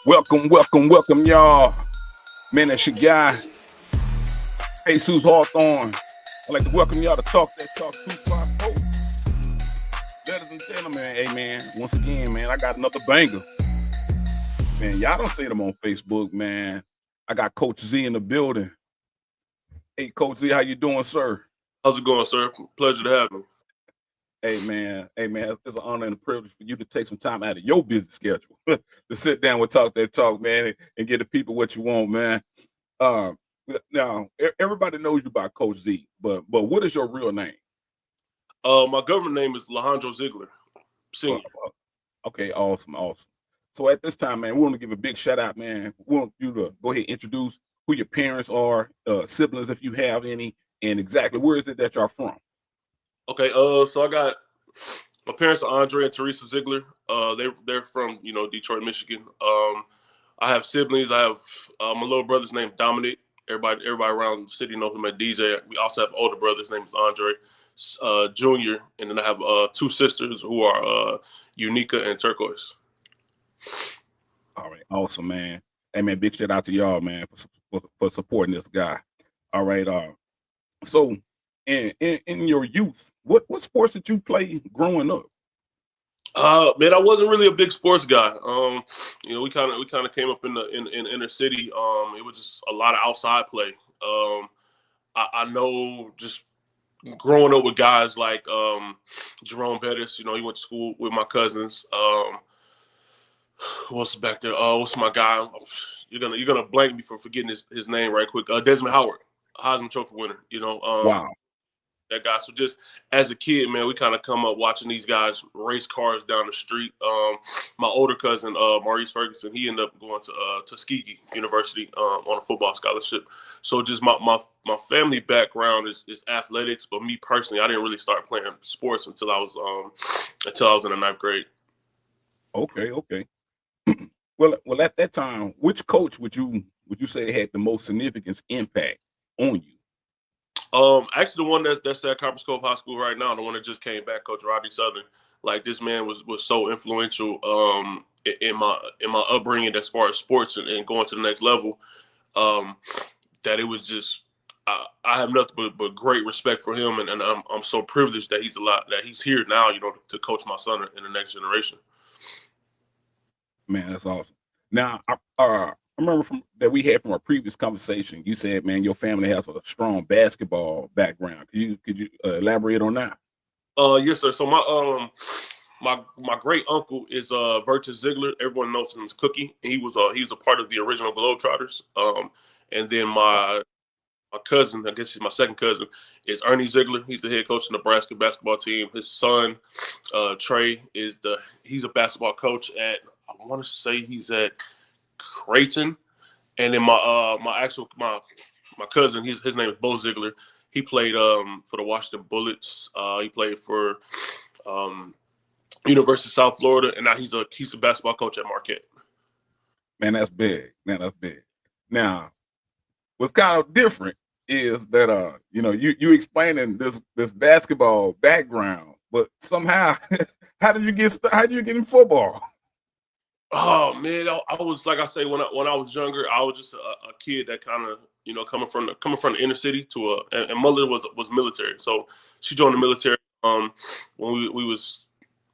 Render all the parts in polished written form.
Welcome, y'all. Man, that's your guy, Jesus Hawthorne. I'd like to welcome y'all to Talk That Talk 254. Ladies and gentlemen, hey, man, once again, man, I got another banger. Man, y'all don't see them on Facebook, man. I got Coach Z in the building. Hey, Coach Z, how you doing, sir? How's it going, sir? Pleasure to have me. Hey, man, it's an honor and a privilege for you to take some time out of your busy schedule to sit down and talk that talk, man, and get the people what you want, man. Uh, Now, everybody knows you by Coach Z, but what is your real name? My government name is Alejandro Ziegler, Uh, Senior. okay, awesome. So at this time, man, we want to give a big shout out, man. We want you to go ahead and introduce who your parents are, siblings if you have any, and exactly where is it that y'all from? Okay. So I got my parents are Andre and Teresa Ziegler. They're from Detroit, Michigan. I have siblings. I have my little brother's named Dominic. Everybody around the city knows him as DJ. We also have older brother. His name is Andre Junior, and then I have two sisters who are Unica and Turquoise. All right, awesome, man. Hey, man, big shout out to y'all, man, for supporting this guy. All right, so in your youth, what sports did you play growing up? Man, I wasn't really a big sports guy. We kind of came up in the inner city. It was just a lot of outside play. I know just growing up with guys like Jerome Bettis. He went to school with my cousins. What's back there? What's my guy? You're gonna blank me for forgetting his name right quick. Desmond Howard, Heisman Trophy winner. Wow. That guy. So just as a kid, man, we kind of come up watching these guys race cars down the street. My older cousin, Maurice Ferguson, he ended up going to Tuskegee University on a football scholarship. So just my family background is athletics, but me personally, I didn't really start playing sports until I was in the ninth grade. Okay. Well, at that time, which coach would you say had the most significant impact on you? Actually, the one that's at Copper Cove High School right now, the one that just came back, Coach Rodney Southern. Like this man was so influential in my upbringing as far as sports and going to the next level. Um, that it was just I have nothing but great respect for him, and I'm so privileged that he's here now, to coach my son in the next generation. Man, that's awesome. Now, I remember from our previous conversation, you said, man, your family has a strong basketball background. Could you elaborate on that? Yes, sir. So my great uncle is Vertus Ziegler. Everyone knows him as Cookie. And he was a part of the original Globetrotters. And then my cousin, I guess he's my second cousin, is Ernie Ziegler. He's the head coach of the Nebraska basketball team. His son, Trey, he's a basketball coach at, I want to say he's at Creighton. And then my cousin, his name is Bo Ziegler. He played for the Washington Bullets. He played for University of South Florida, and now he's a basketball coach at Marquette. Man, that's big. Now, what's kind of different is that you explaining this basketball background, but somehow how did you get in football? Oh man, I was, like I say, when I was younger, I was just a kid that kind of coming from the inner city and mother was military, so she joined the military when we was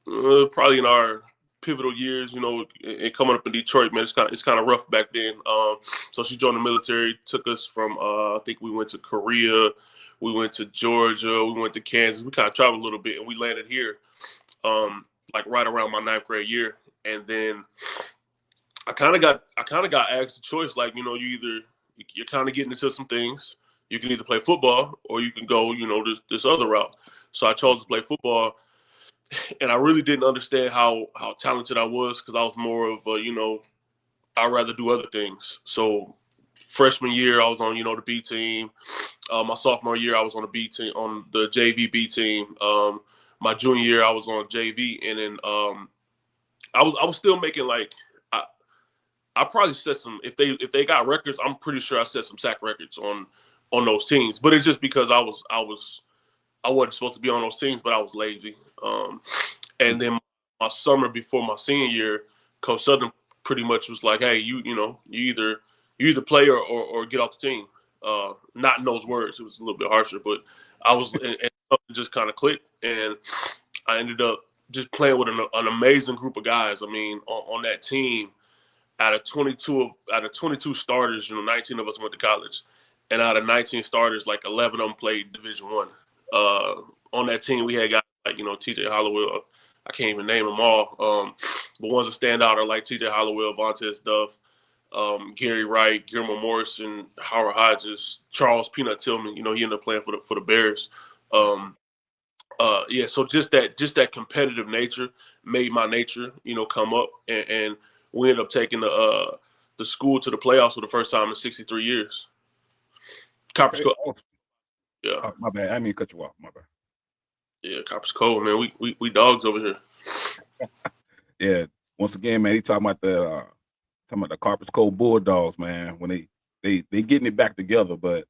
probably in our pivotal years, and coming up in Detroit, man, it's kind of rough back then. So she joined the military, took us from I think we went to Korea, we went to Georgia, we went to Kansas. We kind of traveled a little bit, and we landed here, like right around my ninth grade year, and then I kind of got asked a choice, like you're kind of getting into some things. You can either play football or you can go, this other route. So I chose to play football, and I really didn't understand how talented I was, because I was more of I'd rather do other things. So freshman year, I was on the B team. My sophomore year, I was on the B team, on the JV B team. My junior year, I was on JV, and then I was still making, like, I probably set some, if they got records, I'm pretty sure I set some sack records on those teams. But it's just because I wasn't supposed to be on those teams, but I was lazy. And then my summer before my senior year, Coach Southern pretty much was like, hey, you either play or get off the team. Not in those words, it was a little bit harsher, but I was and something just kind of clicked, and I ended up just playing with an amazing group of guys. I mean, on that team, out of 22 starters, 19 of us went to college, and out of 19 starters, like 11 of them played Division One. On that team, we had guys like T.J. Hollowell. I can't even name them all. But ones that stand out are like T.J. Hollowell, Vontaze Duff, Gary Wright, Guillermo Morrison, Howard Hodges, Charles Peanut Tillman. He ended up playing for the Bears. Yeah, so just that competitive nature made my nature, come up, and we ended up taking the school to the playoffs for the first time in 63 years. Copper's Cove. Awesome. Yeah. Oh, my bad. I mean, cut you off. My bad. Yeah, Copper's Cove, man. We dogs over here. Yeah. Once again, man, he talking about the Copper's Cove Bulldogs, man. When they getting it back together, but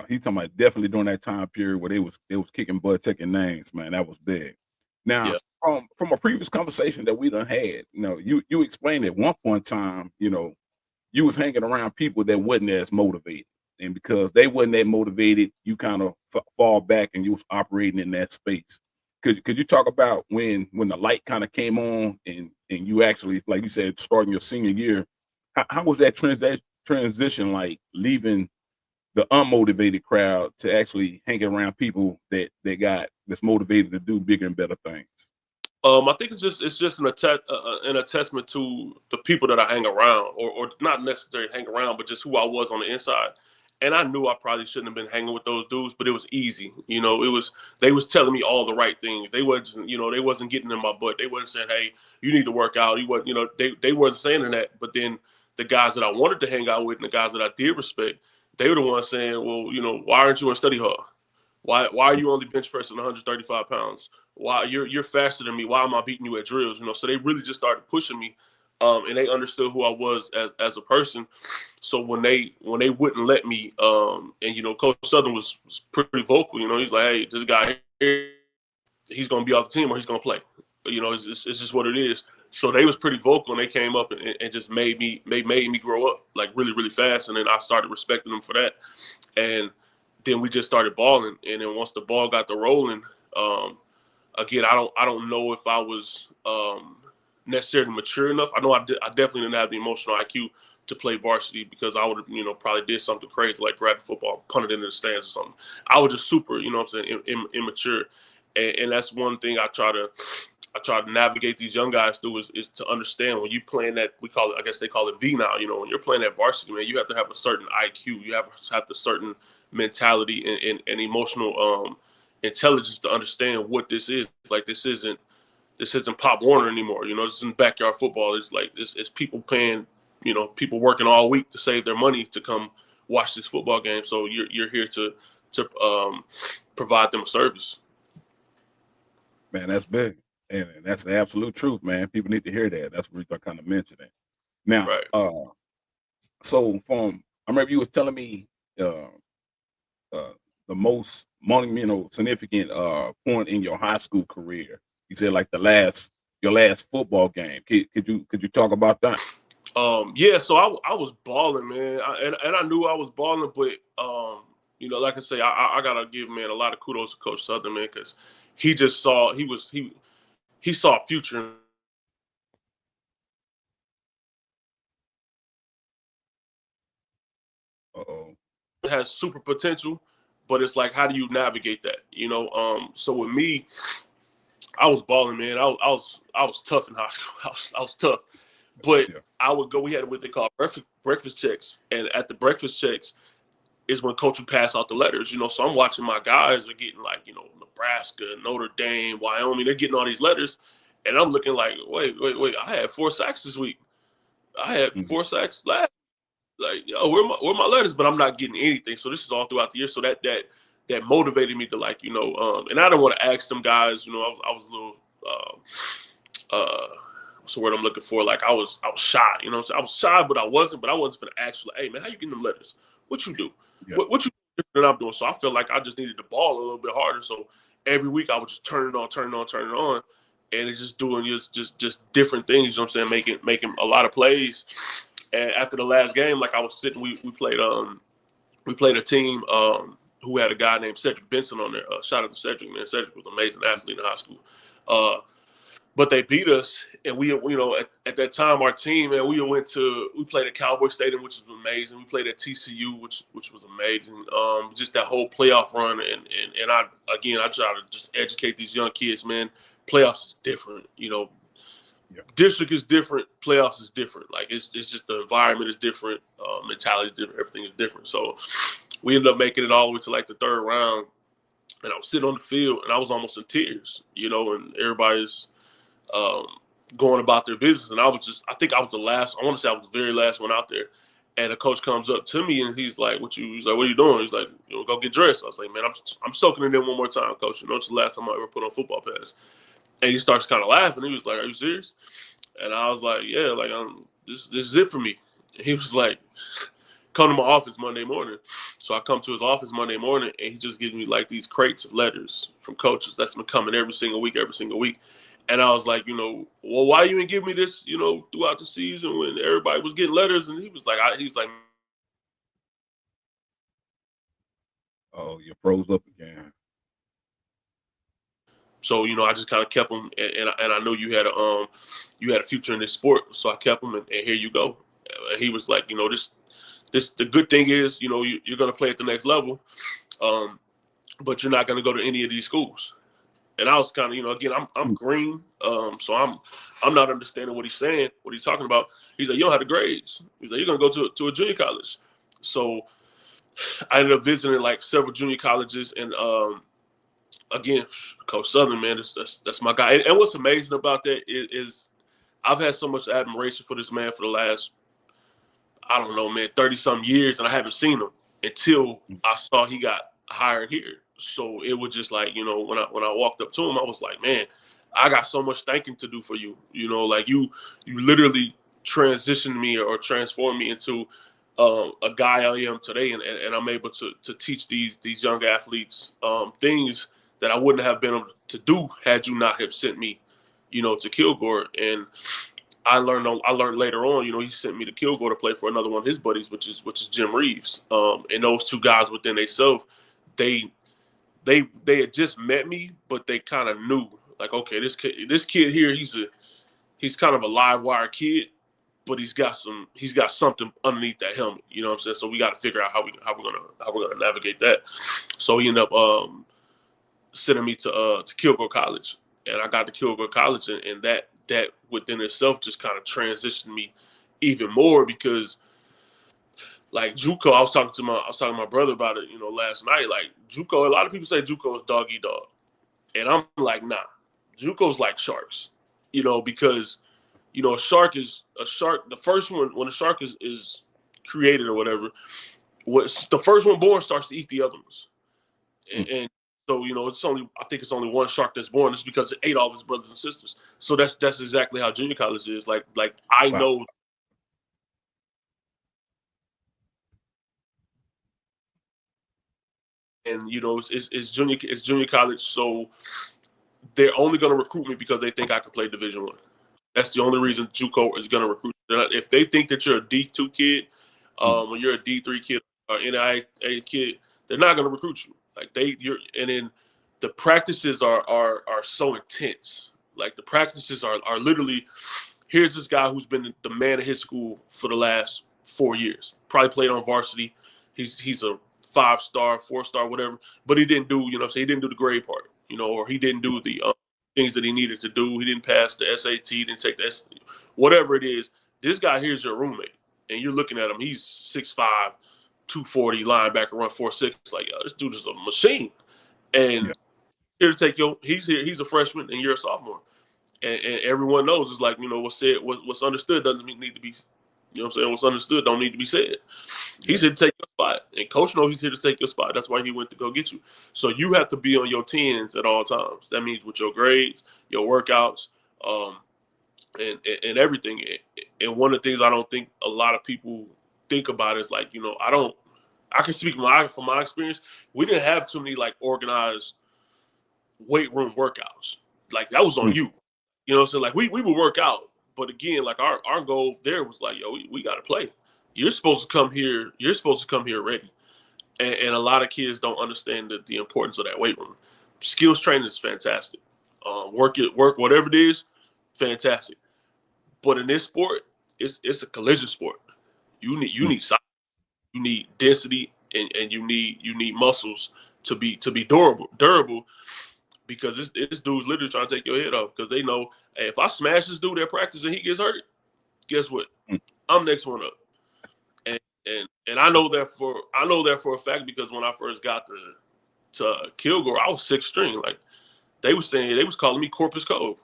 he talking about definitely during that time period where they was kicking butt, taking names, man. That was big. Now, Yeah. From a previous conversation that we done had, you explained at one point in time, you was hanging around people that wasn't as motivated, and because they wasn't that motivated, you kind of fall back and you was operating in that space. Could you talk about when the light kind of came on and you actually, like you said, starting your senior year, how was that transition like, leaving the unmotivated crowd to actually hanging around people that's motivated to do bigger and better things? I think it's just an attestament to the people that I hang around, or not necessarily hang around, but just who I was on the inside. And I knew I probably shouldn't have been hanging with those dudes, but it was easy. They was telling me all the right things. They wasn't getting in my butt. They wasn't saying, hey, you need to work out. They wasn't saying that. But then the guys that I wanted to hang out with and the guys that I did respect, they were the ones saying, well, why aren't you in study hall? Why are you only bench pressing 135 pounds? Why you're faster than me? Why am I beating you at drills? So they really just started pushing me, and they understood who I was as a person. So when they wouldn't let me, and Coach Southern was pretty vocal. He's like, hey, this guy here, he's gonna be off the team or he's gonna play. It's just what it is. So they was pretty vocal, and they came up and just made me grow up like really, really fast. And then I started respecting them for that. And then we just started balling. And then once the ball got to rolling, again, I don't know if I was necessarily mature enough. I know I definitely didn't have the emotional IQ to play varsity, because I would have, probably did something crazy like grab the football, punt it into the stands or something. I was just super, immature. And that's one thing I try to navigate these young guys through is to understand, when you playing that, I guess they call it V now, when you're playing that varsity, man, you have to have a certain IQ. You have to have the certain mentality and emotional intelligence to understand what this is. Like, this isn't Pop Warner anymore. This isn't backyard football. It's like it's people paying, people working all week to save their money to come watch this football game. So you're here to provide them a service. Man, that's big, and that's the absolute truth, man. People need to hear that. That's what we're kind of mentioning. Now, Right. So I remember you was telling me the most significant point in your high school career. You said like your last football game. Could you talk about that? Yeah, so I was balling, man, and I knew I was balling, but like I say, I gotta give, man, a lot of kudos to Coach Southern, man, because he just saw he saw a future. Uh-oh. It has super potential, but it's like, how do you navigate that? So with me, I was balling, man. I was tough in high school. I was tough, but Yeah. I would go. We had what they call breakfast checks, and at the breakfast checks is when Coach would pass out the letters. So I'm watching my guys are getting like Nebraska, Notre Dame, Wyoming. They're getting all these letters, and I'm looking like, wait. I had 4 sacks this week. I had 4 sacks last. Like, yo, where my letters? But I'm not getting anything. So this is all throughout the year. So that motivated me to, like, and I don't want to ask some guys. I was a little what's the word I'm looking for? Like, I was shy. I was shy, but I wasn't gonna ask, like, hey man, how you getting them letters? What you do? Yeah. What you that I'm doing? So I felt like I just needed the ball a little bit harder. So every week I would just turn it on. and it's just doing just different things. You know what I'm saying? Making a lot of plays. And after the last game, like I was sitting, we played a team who had a guy named Cedric Benson on there. Shout out to Cedric, man. Cedric was an amazing athlete in high school. But they beat us, and at that time, our team, man, we played at Cowboy Stadium, which was amazing. We played at TCU, which was amazing. Just that whole playoff run, and I try to just educate these young kids, man. Playoffs is different, District is different, playoffs is different. Like it's just the environment is different, mentality is different, everything is different. So we ended up making it all the way to like the third round, and I was sitting on the field, and I was almost in tears, and everybody's going about their business. And I think I was the last, I want to say I was the very last one out there. And the coach comes up to me and he's like, what are you doing? He's like, go get dressed. I was like, man, I'm soaking it in one more time, coach. It's the last time I ever put on football pads. And he starts kind of laughing. He was like, are you serious? And I was like, yeah, like this is it for me. And he was like, come to my office Monday morning. So I come to his office Monday morning, and he just gives me like these crates of letters from coaches that's been coming every single week. And I was like, well, why you didn't give me this, throughout the season when everybody was getting letters? And he was like, oh, you froze up again. So, I just kind of kept him, and I know you had a future in this sport, so I kept him, and here you go. And he was like, the good thing is, you're going to play at the next level, but you're not going to go to any of these schools. And I was kind of, again, I'm green, so I'm not understanding what he's saying, what he's talking about. He's like, you don't have the grades. He's like, you're gonna go to a junior college. So I ended up visiting like several junior colleges, and again, Coach Southern, man, that's my guy. And what's amazing about that is I've had so much admiration for this man for the last, I don't know, man, 30-something years, and I haven't seen him until I saw he got hired here. So it was just like, when I walked up to him, I was like, man, I got so much thanking to do for you. Like you literally transitioned me or transformed me into a guy I am today, and I'm able to teach these young athletes things that I wouldn't have been able to do had you not have sent me, to Kilgore. And I learned later on, he sent me to Kilgore to play for another one of his buddies, which is Jim Reeves. And those two guys within themselves, they had just met me, but they kind of knew, like, okay, this kid here, he's kind of a live wire kid, but he's got something underneath that helmet. You know what I'm saying? So we got to figure out how we're gonna navigate that. So he ended up sending me to Kilgore College, and I got to Kilgore College, and that within itself just kind of transitioned me even more, because like JUCO, I was talking to my brother about it, last night. Like JUCO, a lot of people say JUCO is dog eat dog, and I'm like, nah, JUCO's like sharks, because a shark. The first one, when a shark is created or whatever, what's the first one born starts to eat the other ones, and so I think it's only one shark that's born. It's because it ate all of his brothers and sisters. So that's exactly how junior college is. Like I know. And it's junior college, so they're only going to recruit me because they think I can play Division One. That's the only reason JUCO is going to recruit. If they think that you're a D2 kid, when you're a D3 kid or NIA kid, they're not going to recruit you. Like and then the practices are so intense. Like the practices are literally, here's this guy who's been the man of his school for the last 4 years. Probably played on varsity. He's a 5-star, 4-star, whatever. But he didn't do, he didn't do the grade part, or he didn't do the things that he needed to do. He didn't pass the SAT, didn't take the SAT, whatever it is. This guy here's your roommate, and you're looking at him. He's 6'5", 240 linebacker, run 4.6. Like, this dude is a machine. And here to take he's here. He's a freshman, and you're a sophomore. And everyone knows it's like, what's understood doesn't need to be. You know what I'm saying? What's understood don't need to be said. He's here to take your spot. And coach knows he's here to take your spot. That's why he went to go get you. So you have to be on your 10s at all times. That means with your grades, your workouts, and everything. And one of the things I don't think a lot of people think about is like, I can speak from my experience. We didn't have too many like organized weight room workouts. Like that was on you. You know what I'm saying? Like we would work out, but again, like our goal there was like, yo, we got to play. You're supposed to come here. You're supposed to come here ready. And a lot of kids don't understand the importance of that weight room. Skills training is fantastic. Work whatever it is, fantastic. But in this sport, it's a collision sport. You need size, you need density, and you need muscles to be durable. Because this dude's literally trying to take your head off. Because they know, hey, if I smash this dude at practice and he gets hurt, guess what? I'm next one up. And I know that for a fact because when I first got to Kilgore, I was sixth string. Like they was calling me Corpus Cove.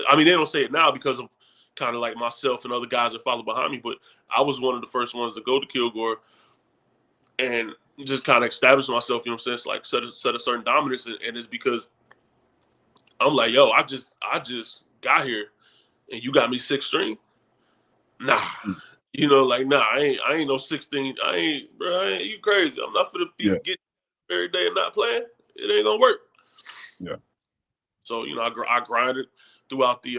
I mean, they don't say it now because of kind of like myself and other guys that follow behind me, but I was one of the first ones to go to Kilgore and just kind of establish myself, you know what I'm saying? It's like set a certain dominance, and it's because I'm like, yo, I just got here and you got me sixth string? Nah. You know, like, nah, I ain't no 16. Bro, you crazy. I'm not finna be getting every day and not playing. It ain't gonna work. Yeah. So, you know, I grinded throughout the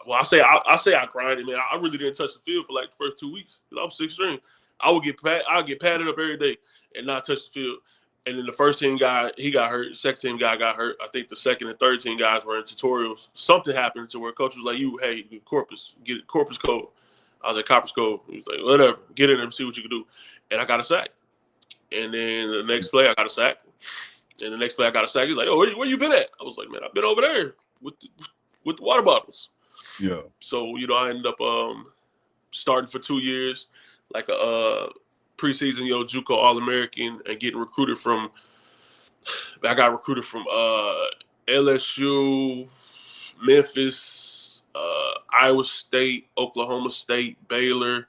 well, I say I grinded, man. I really didn't touch the field for like the first 2 weeks because I was sixth string. I'll get padded up every day and not touch the field. And then the first team guy, he got hurt. Second team guy got hurt. I think the second and third team guys were in tutorials. Something happened to where coach was like, hey, Corpus Cove. I was at Corpus Cove. He was like, whatever, get in there and see what you can do. And I got a sack. And then the next play, I got a sack. And the next play, I got a sack. He's like, oh, where you been at? I was like, man, I've been over there with the water bottles. Yeah. So, you know, I ended up starting for 2 years, like a preseason, JUCO All-American, and getting recruited from. I got recruited from LSU, Memphis, Iowa State, Oklahoma State, Baylor,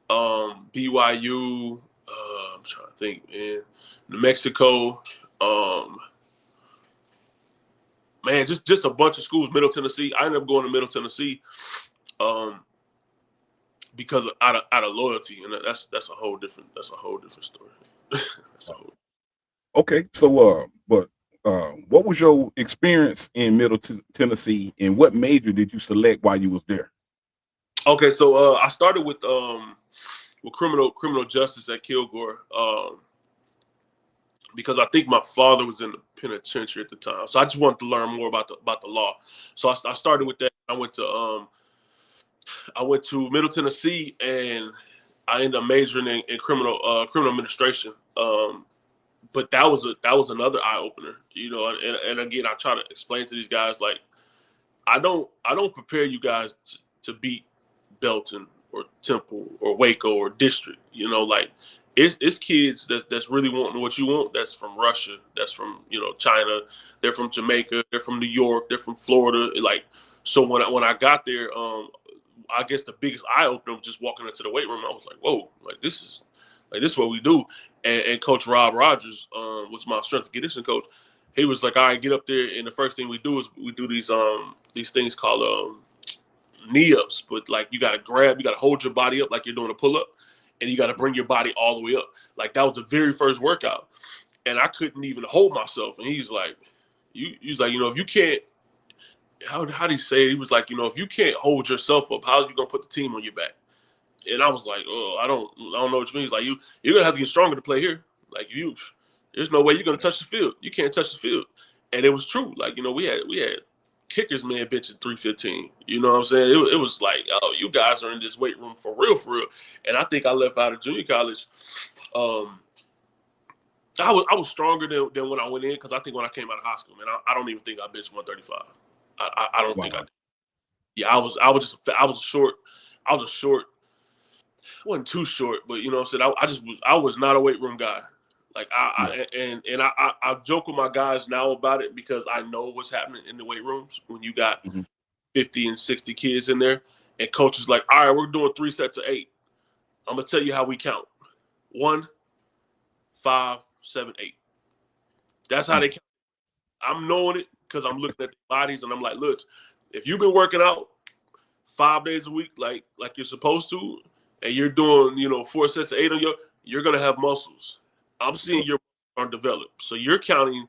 BYU. I'm trying to think, man. New Mexico. Man, just a bunch of schools. Middle Tennessee. I ended up going to Middle Tennessee. Because out of loyalty, and that's a whole different story. Okay, so what was your experience in Middle Tennessee, and what major did you select while you was there? Okay, so I started with criminal justice at Kilgore, because I think my father was in the penitentiary at the time, so I just wanted to learn more about the law. So I started with that. I went to Middle Tennessee, and I ended up majoring in criminal administration. But that was another eye opener, you know. And again, I try to explain to these guys, like, I don't prepare you guys to beat Belton or Temple or Waco or District, you know. Like it's kids that's really wanting what you want. That's from Russia. That's from, you know, China. They're from Jamaica. They're from New York. They're from Florida. Like, so when I got there, I guess the biggest eye opener was just walking into the weight room. I was like, whoa, this is what we do. And Coach Rob Rogers was my strength and conditioning coach. He was like, all right, get up there, and the first thing we do is we do these things called knee ups. But like, you gotta hold your body up like you're doing a pull up, and you gotta bring your body all the way up. Like, that was the very first workout, and I couldn't even hold myself. And he's like, he's like, you know, if you can't, how did he say it? He was like, you know, if you can't hold yourself up, how's you gonna put the team on your back? And I was like, oh, I don't know what you mean. He's like, you're gonna have to get stronger to play here. Like, there's no way you're gonna touch the field. You can't touch the field. And it was true. Like, you know, we had kickers, man, benching 315. You know what I'm saying? It was like, oh, you guys are in this weight room for real. And I think I left out of junior college. I was stronger than when I went in, because I think when I came out of high school, man, I don't even think I benched 135. I don't think I did. Yeah, I was a short. I wasn't too short, but you know what I'm saying? I was not a weight room guy. Like I joke with my guys now about it, because I know what's happening in the weight rooms when you got 50 and 60 kids in there, and coach is like, all right, we're doing 3 sets of 8. I'm gonna tell you how we count: 1, 5, 7, 8. That's how they count. I'm knowing it because I'm looking at the bodies, and I'm like, look, if you've been working out 5 days a week like you're supposed to, and you're doing, you know, 4 sets of 8 on you're gonna have muscles. I'm seeing your are developed. So you're counting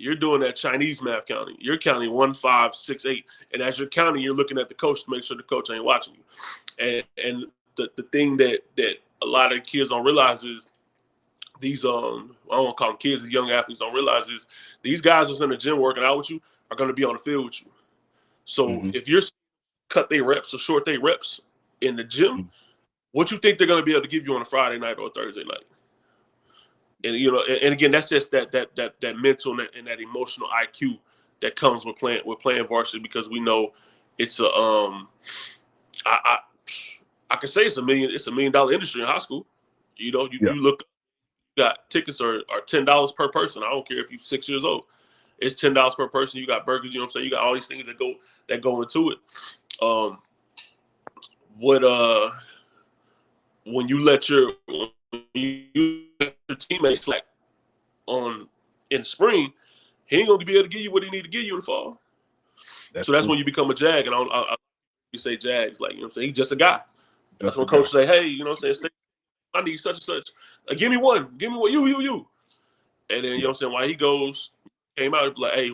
You're doing that Chinese math counting. You're counting 1, 5, 6, 8, and as you're counting, you're looking at the coach to make sure the coach ain't watching you. And the thing that a lot of kids don't realize is these I don't want to call them kids, these young athletes don't realize is these guys that's in the gym working out with you are going to be on the field with you. So if you're cut their reps or short their reps in the gym, what you think they're going to be able to give you on a Friday night or a Thursday night? And and again, that's just that mental and that emotional IQ that comes with playing varsity, because we know it's a I can say it's a $1 million industry in high school. You look, you got tickets are $10 per person. I don't care if you're 6 years old. It's $10 per person. You got burgers, you know what I'm saying? You got all these things that go into it. When you let your teammates slack in spring, he ain't gonna be able to give you what he need to give you in the fall. That's when you become a Jag. And you say Jags, like, you know what I'm saying? He's just a guy. That's when coach say, hey, you know what I'm saying? I need such and such. Give me one. You. And then, you know what I'm saying, while he came out, like, hey,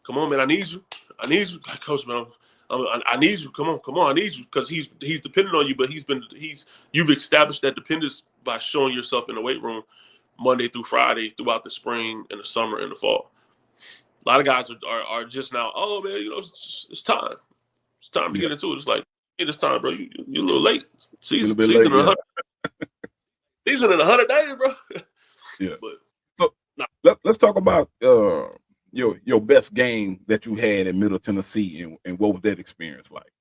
come on, man, I need you. Like, coach, man, I need you. Come on, I need you. Because he's dependent on you, but you've established that dependence by showing yourself in the weight room Monday through Friday throughout the spring and the summer and the fall. A lot of guys are just now, oh, man, you know, it's time. It's time to get into it. It's like, hey, it's time, bro. You're a little late. Season in 100 days, bro. Yeah. But so let's talk about your best game that you had in Middle Tennessee, and what was that experience like?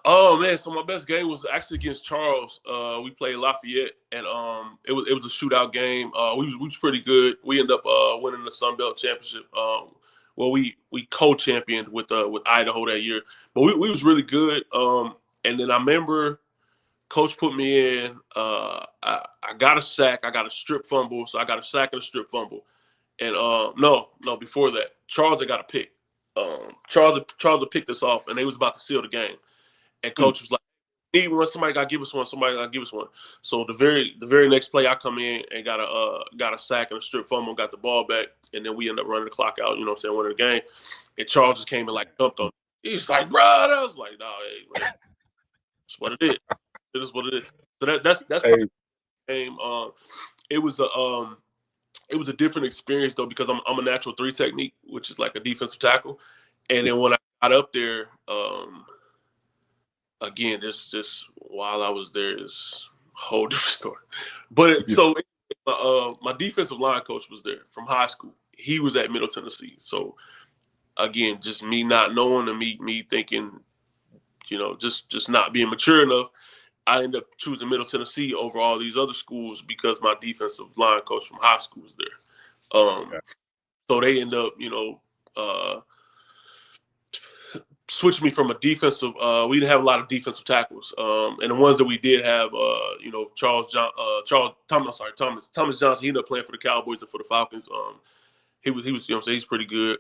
Oh man, so my best game was actually against Charles. We played Lafayette, and it was a shootout game. We was pretty good. We ended up winning the Sun Belt Championship. Well, we co-championed with Idaho that year, but we was really good. And then I remember coach put me in. I got a sack. I got a strip fumble. So I got a sack and a strip fumble. And no, before that, Charles had got a pick. Charles had picked us off, and they was about to seal the game. And coach was like, somebody got to give us one. So the very next play, I come in and got a sack and a strip fumble, got the ball back, and then we end up running the clock out. You know what I'm saying? Winning the game. And Charles just came and like dumped on me. He's like, bro, I was like, nah, hey, man, that's what it is. It is what it is. So that's hey. Game. It was a different experience though, because I'm a natural 3 technique, which is like a defensive tackle. And then when I got up there, again, just while I was there is a whole different story. But so my defensive line coach was there from high school. He was at Middle Tennessee. So again, just me not knowing and me thinking, you know, just not being mature enough, I ended up choosing Middle Tennessee over all these other schools because my defensive line coach from high school was there. So they end up, you know, switched me from a defensive. We didn't have a lot of defensive tackles, and the ones that we did have, you know, Thomas Johnson. He ended up playing for the Cowboys and for the Falcons. He was, you know what I'm saying, he's pretty good.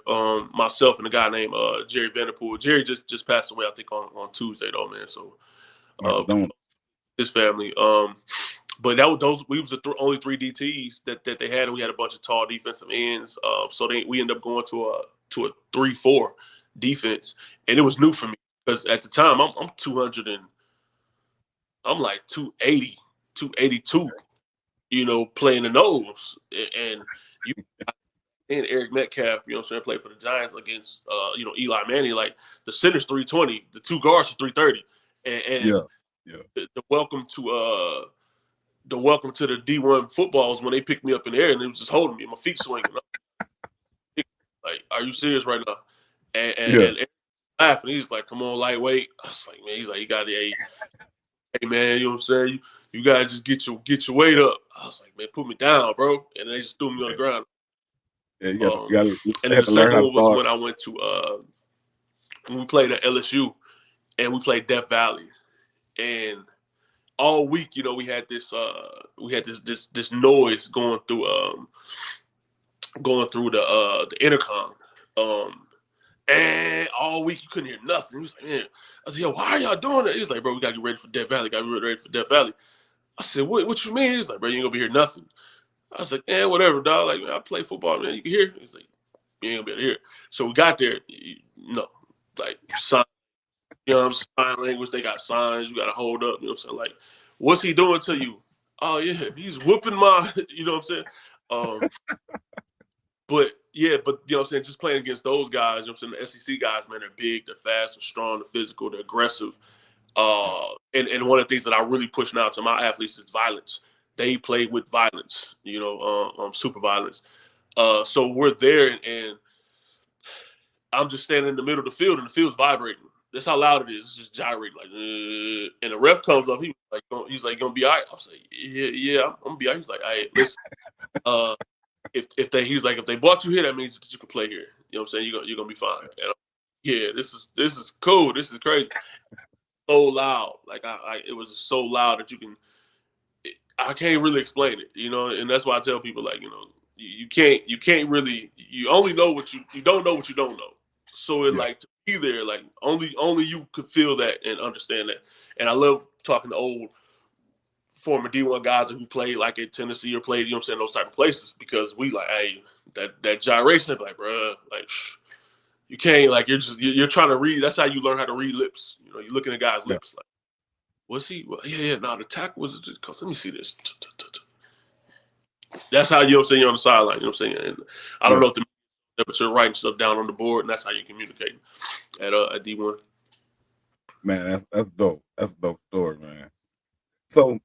Myself and a guy named Jerry Vanderpool. Jerry just passed away, I think, on Tuesday though, man. So his family. But we was the only 3 DTs that they had, and we had a bunch of tall defensive ends. So we ended up going to a 3-4 defense, and it was new for me because at the time I'm 200 and I'm like 280, 282, you know, playing the nose, and you and Eric Metcalf, you know what I'm saying, played for the Giants against you know, Eli Manning. Like the center's 320, the 2 guards are 330, and the welcome to the D1 footballs when they picked me up in the air and it was just holding me, my feet swinging. Like, are you serious right now? And Eric laughing. He's like, come on, lightweight. I was like, man, he's like, you got to, hey man, you know what I'm saying? You gotta just get your weight up. I was like, man, put me down, bro. And they just threw me on the ground. Yeah, you gotta and then the second one was when I went to when we played at LSU and we played Death Valley. And all week, you know, we had this noise going through the intercom. And all week you couldn't hear nothing. He was like, man. I said, yo, why are y'all doing that? He was like, bro, we gotta get ready for Death Valley. I said, what you mean? He's like, bro, you ain't gonna be hearing nothing. I was like, whatever, dog. Like, man, I play football, man. You can hear. He's like, You ain't gonna be able to hear. So we got there, like sign, sign language. They got signs. You got to hold up. You know what I'm saying? Like, what's he doing to you? Oh yeah, he's whooping my. You know what I'm saying? But you know what I'm saying, just playing against those guys, you know what I'm saying, the SEC guys, man, they're big, they're fast, they're strong, they're physical, they're aggressive. And one of the things that I really push now to my athletes is violence. They play with violence, super violence. So we're there, and I'm just standing in the middle of the field, and the field's vibrating. That's how loud it is. It's just gyrating, like, and the ref comes up. He's like, "Gonna be all right?" I was like, "Yeah, I'm gonna be all right." He's like, "All right, listen, if they brought you here, that means that you can play here. You know what I'm saying? You're gonna be fine." And this is cool. This is crazy. So loud, like it was so loud that I can't really explain it, and that's why I tell people, like, you can't really, you only know what you don't know what you don't know. So like, to be there, like, only you could feel that and understand that. And I love talking to old former D1 guys who played like at Tennessee or played, those type of places, because we like, hey, that gyration, like, bro, like, you can't, like, you're trying to read. That's how you learn how to read lips. You're looking at guys' lips, like, was he? Well, yeah. No, the tackle was. Let me see this. That's how, you're on the sideline. You know what I'm saying? And I don't know if but you're writing stuff down on the board, and that's how you communicate at D1. Man, that's dope. That's a dope story, man. So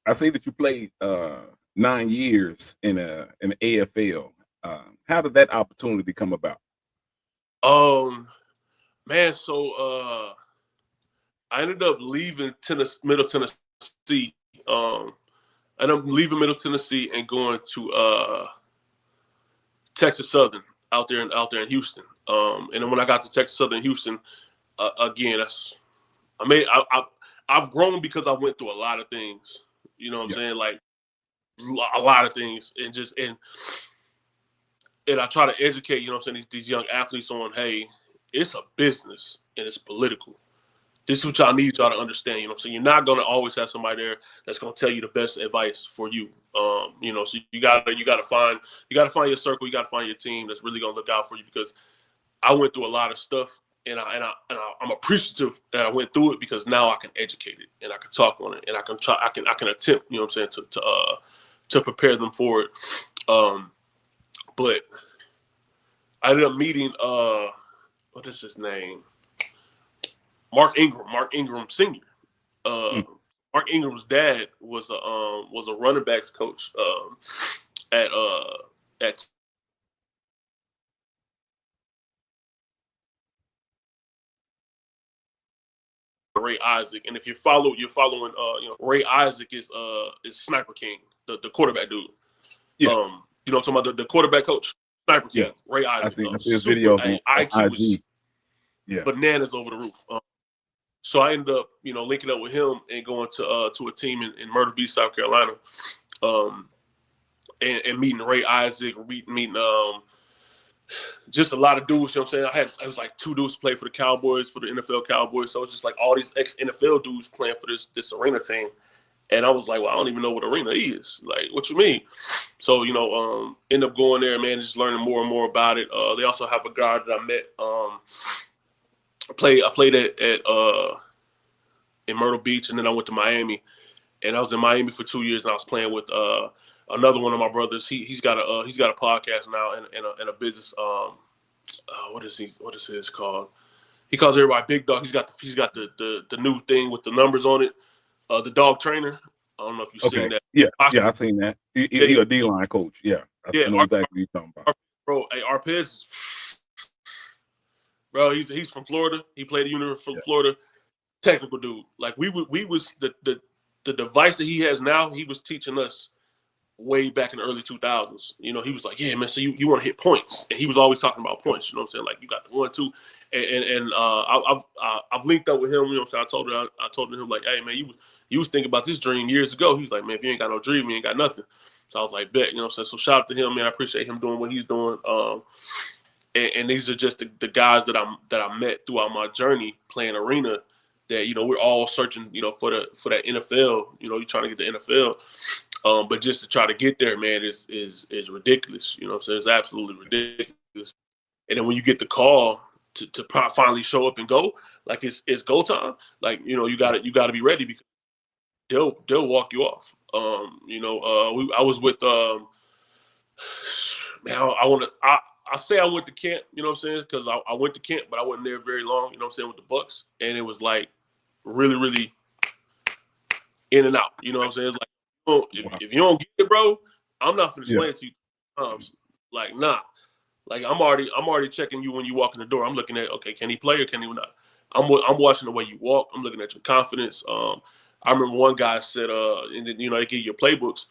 I see that you played 9 years in the AFL. How did that opportunity come about? Man, so I ended up leaving Middle Tennessee. I ended up leaving Middle Tennessee and going to Texas Southern out there in Houston. And then when I got to Texas Southern Houston, again, I've grown because I went through a lot of things. You know what I'm saying? Like, a lot of things, and I try to educate, you know what I'm saying, these young athletes on, hey, it's a business and it's political. This is what y'all need y'all to understand. You know what I'm saying? You're not gonna always have somebody there that's gonna tell you the best advice for you. So you gotta find your circle, you gotta find your team that's really gonna look out for you, because I went through a lot of stuff, and I'm appreciative that I went through it, because now I can educate it and I can talk on it, and I can attempt, you know what I'm saying, to prepare them for it. But I ended up meeting what is his name? Mark Ingram Sr. Mark Ingram's dad was a running backs coach at Ray Isaac. And if you're following Ray Isaac is Sniper King, the quarterback dude. Yeah. I'm talking about the quarterback coach, Sniper King, Ray Isaac. I see his videos on IQ IG. Yeah. Bananas over the roof. So I ended up, linking up with him and going to a team in Myrtle Beach, South Carolina, and meeting Ray Isaac, meeting just a lot of dudes. You know what I'm saying? I was like 2 dudes to play for the Cowboys, for the NFL Cowboys. So it's just like all these ex-NFL dudes playing for this arena team. And I was like, well, I don't even know what arena is. Like, what you mean? So, end up going there, man, just learning more and more about it. They also have a guy that I met. I played at in Myrtle Beach, and then I went to Miami, and I was in Miami for 2 years, and I was playing with another one of my brothers. He's got a podcast now and a business. What is his called? He calls everybody Big Dog. He's got the new thing with the numbers on it. The dog trainer. I don't know if you've seen that. Yeah, I've seen that. He's a D-line coach. Yeah, I know exactly what you're talking about. Bro, hey, Arpez, bro, he's from Florida. He played at the University of Florida. Technical dude. Like, we was the device that he has now, he was teaching us way back in the early 2000s. He was like, yeah, man, so you want to hit points. And he was always talking about points, you know what I'm saying? Like, you got the 1, 2. And I've linked up with him, you know what I'm saying? I told him, like, hey, man, you was thinking about this dream years ago. He's like, man, if you ain't got no dream, you ain't got nothing. So I was like, bet, you know what I'm saying? So shout out to him, man. I appreciate him doing what he's doing. And these are just the guys that I met throughout my journey playing arena, that, we're all searching, for that NFL. You're trying to get the NFL. But just to try to get there, man, is ridiculous. You know what I'm saying? It's absolutely ridiculous. And then when you get the call to finally show up and go, like it's go time. Like, you know, you got to be ready because they'll walk you off. I was with man, I say I went to camp, you know what I'm saying? Because I went to camp, but I wasn't there very long, you know what I'm saying, with the Bucks. And it was like really, really in and out. You know what I'm saying? It's like, if you don't get it, bro, I'm not finna explain it to you times. Like, nah. Like I'm already checking you when you walk in the door. I'm looking at, okay, can he play or can he not? I'm watching the way you walk. I'm looking at your confidence. I remember one guy said, and then, you know, they give you your playbooks.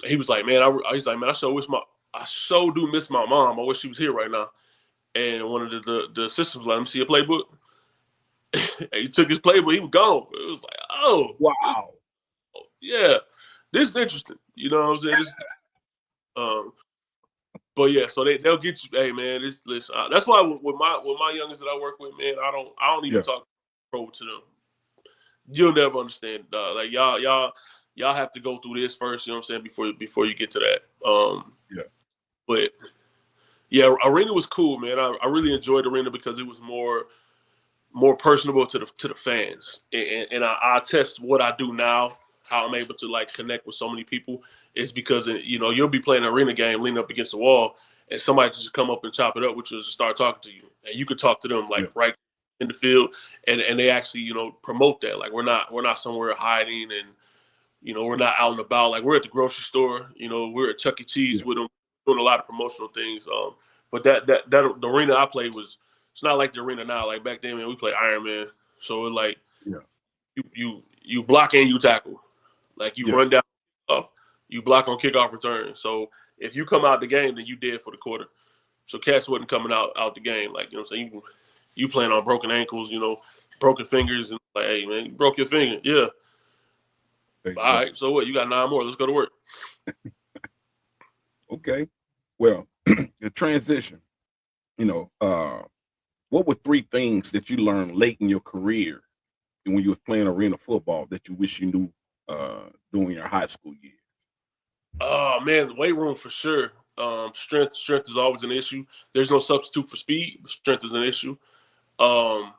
He was like, man, I sure do miss my mom. I wish she was here right now. And one of the assistants was like, let me see your playbook. And he took his playbook. He was gone. It was like, oh, wow, yeah, this is interesting. You know what I'm saying? But yeah, so they'll get you. Hey man, listen. That's why with my youngest that I work with, man, I don't even talk pro to them. You'll never understand. Like y'all have to go through this first. You know what I'm saying, before you get to that. But yeah, arena was cool, man. I really enjoyed arena because it was more personable to the fans, and I test what I do now, how I'm able to like connect with so many people is because, you know, you'll be playing an arena game leaning up against the wall, and somebody just come up and chop it up with you and just start talking to you, and you could talk to them like right in the field, and they actually, you know, promote that. Like we're not somewhere hiding, and you know, we're not out and about. Like we're at the grocery store, you know, we're at Chuck E. Cheese with them doing a lot of promotional things. But the arena I played was, it's not like the arena now. Like back then, man, we played Iron Man. So it like you block and you tackle. Like you run down off, you block on kickoff return. So if you come out the game, then you dead for the quarter. So cats wasn't coming out the game. Like, you know what I'm saying? You playing on broken ankles, you know, broken fingers, and like, hey man, you broke your finger. Yeah. All right. So what? You got 9 more. Let's go to work. Okay. Well, the transition, you know, what were 3 things that you learned late in your career when you was playing arena football that you wish you knew during your high school years? Oh man, the weight room for sure. Strength is always an issue. There's no substitute for speed, but strength is an issue. How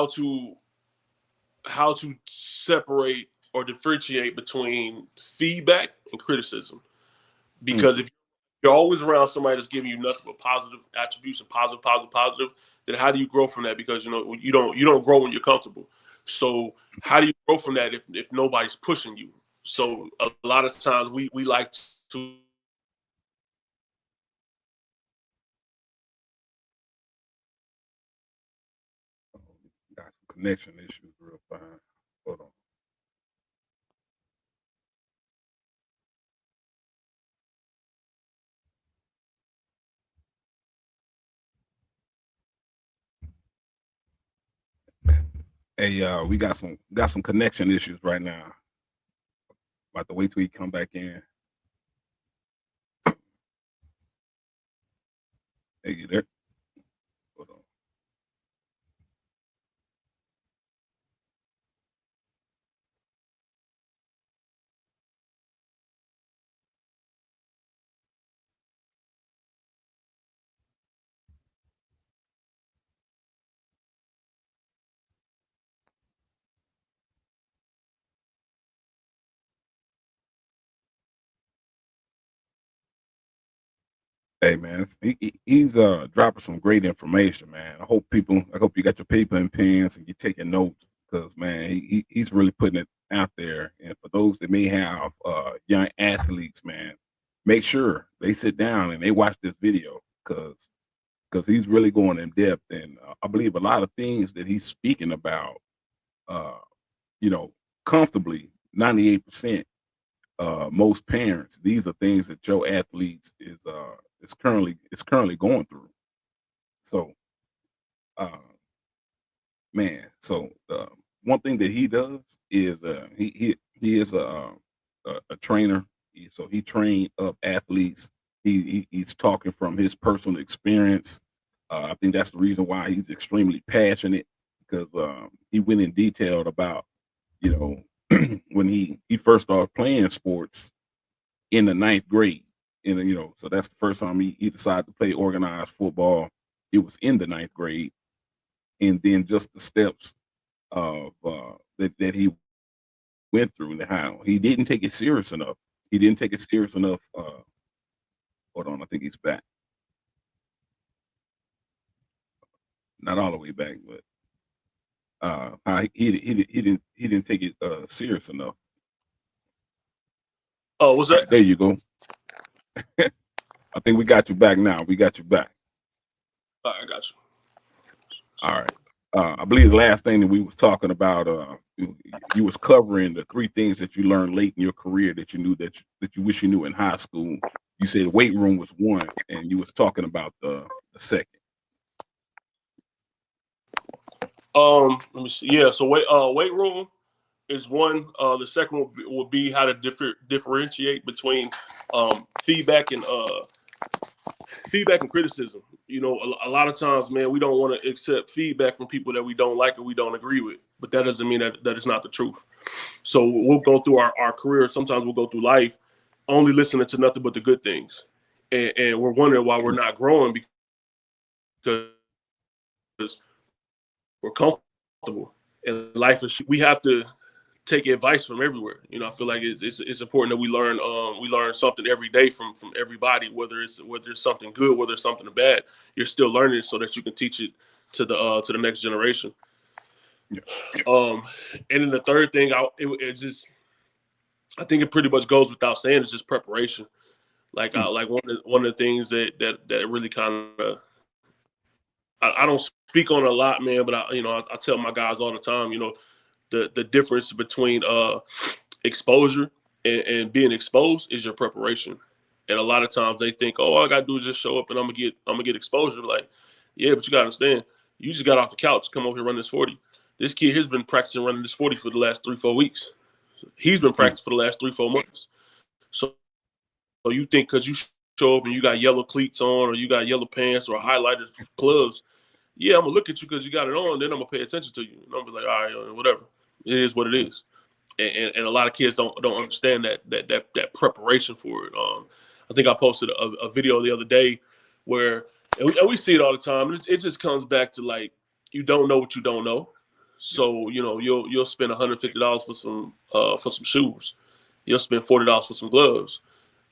to separate or differentiate between feedback and criticism. Because if you're always around somebody that's giving you nothing but positive attributes and positive, then how do you grow from that? Because, you know, you don't grow when you're comfortable. So how do you grow from that if nobody's pushing you? So a lot of times we like to Got some connection issues real fine. Hold on. Hey, we got some connection issues right now. About to wait till he come back in. Hey, you there? Hold on. Hey man, he's dropping some great information, man. I hope you got your paper and pens and you're taking notes because man, he's really putting it out there. And for those that may have young athletes, man, make sure they sit down and they watch this video because he's really going in depth. And I believe a lot of things that he's speaking about, uh, you know, comfortably 98%. Most parents, these are things that your athletes is currently going through. So, uh, man, so one thing that he does is he is a trainer. So he trained up athletes. He's talking from his personal experience. I think that's the reason why he's extremely passionate because he went in detail about, you know, when he first started playing sports in the ninth grade. And so that's the first time he decided to play organized football. It was in the 9th grade, and then just the steps of that he went through and how he didn't take it serious enough. He didn't take it serious enough. Hold on, I think he's back. Not all the way back, but how he didn't take it serious enough. Oh, what's All that? right, there you go. I think we got you back now. We got you back. All right, I got you. All right. I believe the last thing that we was talking about, you was covering the 3 things that you learned late in your career that you knew that you wish you knew in high school. You said the weight room was one, and you was talking about the second. Let me see. Yeah, so weight room is one. The second will be how to differentiate between feedback and criticism. A lot of times, man, we don't want to accept feedback from people that we don't like or we don't agree with, but that doesn't mean that it's not the truth. So we'll go through our career. Sometimes we'll go through life only listening to nothing but the good things, and we're wondering why we're not growing because we're comfortable. And life is, we have to take advice from everywhere. I feel like it's important that we learn something every day from everybody, whether it's something good, whether it's something bad. You're still learning it so that you can teach it to the next generation. Yeah. And then the third thing, I think it pretty much goes without saying, it's just preparation. Like one of the things that really kind of, I don't speak on a lot, man, but I tell my guys all the time, the difference between exposure and being exposed is your preparation. And a lot of times they think, oh, all I gotta do is just show up and I'm gonna get exposure. Like, yeah, but you gotta understand, you just got off the couch, come over here, run this 40. This kid has been practicing running this 40 for the last 3-4 weeks. He's been practicing for the last 3-4 months. So you think because you show up and you got yellow cleats on or you got yellow pants or highlighted gloves, yeah, I'm gonna look at you because you got it on, then I'm gonna pay attention to you. And I'm gonna be like, all right, whatever. It is what it is. And a lot of kids don't understand that preparation for it. I think I posted a video the other day where, and we see it all the time. It just comes back to, like, you don't know what you don't know. So you'll spend $150 for some shoes. You'll spend $40 for some gloves.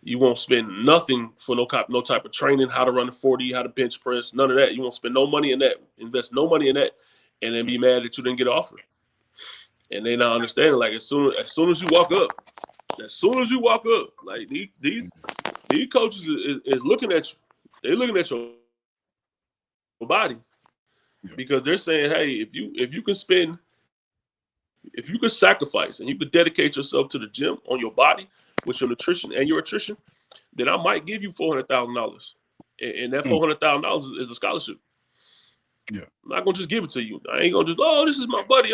You won't spend nothing for no type of training, how to run a 40, how to bench press, none of that. You won't spend no money in that, invest no money in that, and then be mad that you didn't get offered. And they not understanding, like, as soon as you walk up, like these coaches is looking at you. They're looking at your body because they're saying, hey, if you can sacrifice and you could dedicate yourself to the gym on your body with your nutrition and your attrition, then I might give you $400,000, and that $400,000 is a scholarship. Yeah, I'm not gonna just give it to you. I ain't gonna just, oh, this is my buddy.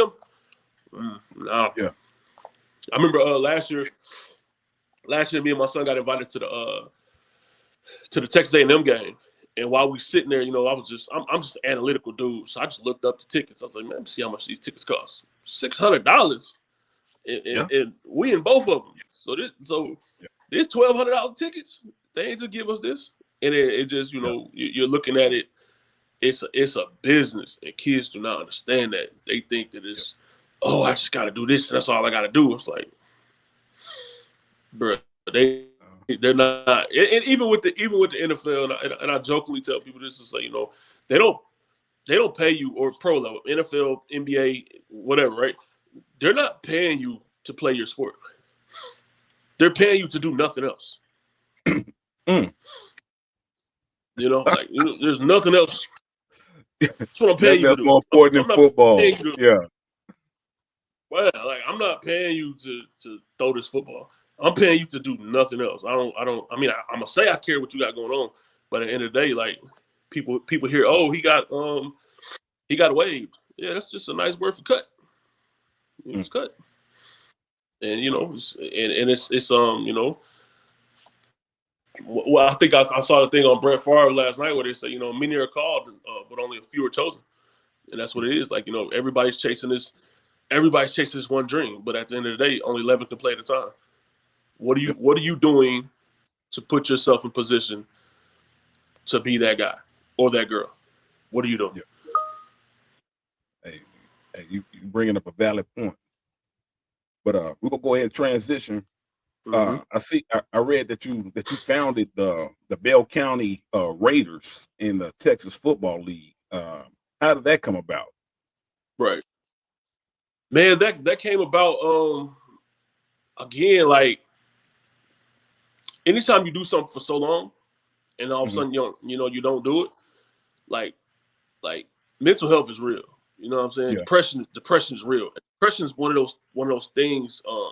No. Yeah. I remember last year, me and my son got invited to the Texas A&M game, and while we sitting there, I'm just an analytical dude, so I just looked up the tickets. I was like, man, let me see how much these tickets cost. $600, and we in both of them. So this $1,200 tickets, they ain't just give us this, and it just you're looking at it. It's a business, and kids do not understand that. They think that it's, oh, I just got to do this. That's all I got to do. It's like, bro, they're not. And even with the NFL, and I jokingly tell people this, is like, they don't pay you, or pro level, NFL, NBA, whatever, right? They're not paying you to play your sport. They're paying you to do nothing else. Like, there's nothing else. That's what I'm paying you to do. More important than football. Yeah. Well, like, I'm not paying you to throw this football. I'm paying you to do nothing else. I mean, I'm gonna say I care what you got going on, but at the end of the day, like, people hear, oh, he got waived. Yeah, that's just a nice word for cut. It's cut. And it's well, I think I saw the thing on Brett Favre last night where they say, many are called, but only a few are chosen. And that's what it is. Like, everybody's chasing this one dream, but at the end of the day, only 11 can play at a time. What are you doing to put yourself in position to be that guy or that girl, what are you doing? Yeah. Hey, you bringing up a valid point. But we're gonna go ahead and transition. I read that you founded the Bell County Raiders in the Texas Football League. How did that come about? Right. Man, that came about again, like anytime you do something for so long and all of a sudden you don't do it, like mental health is real. You know what I'm saying? Yeah. Depression is real. Depression is one of those things. A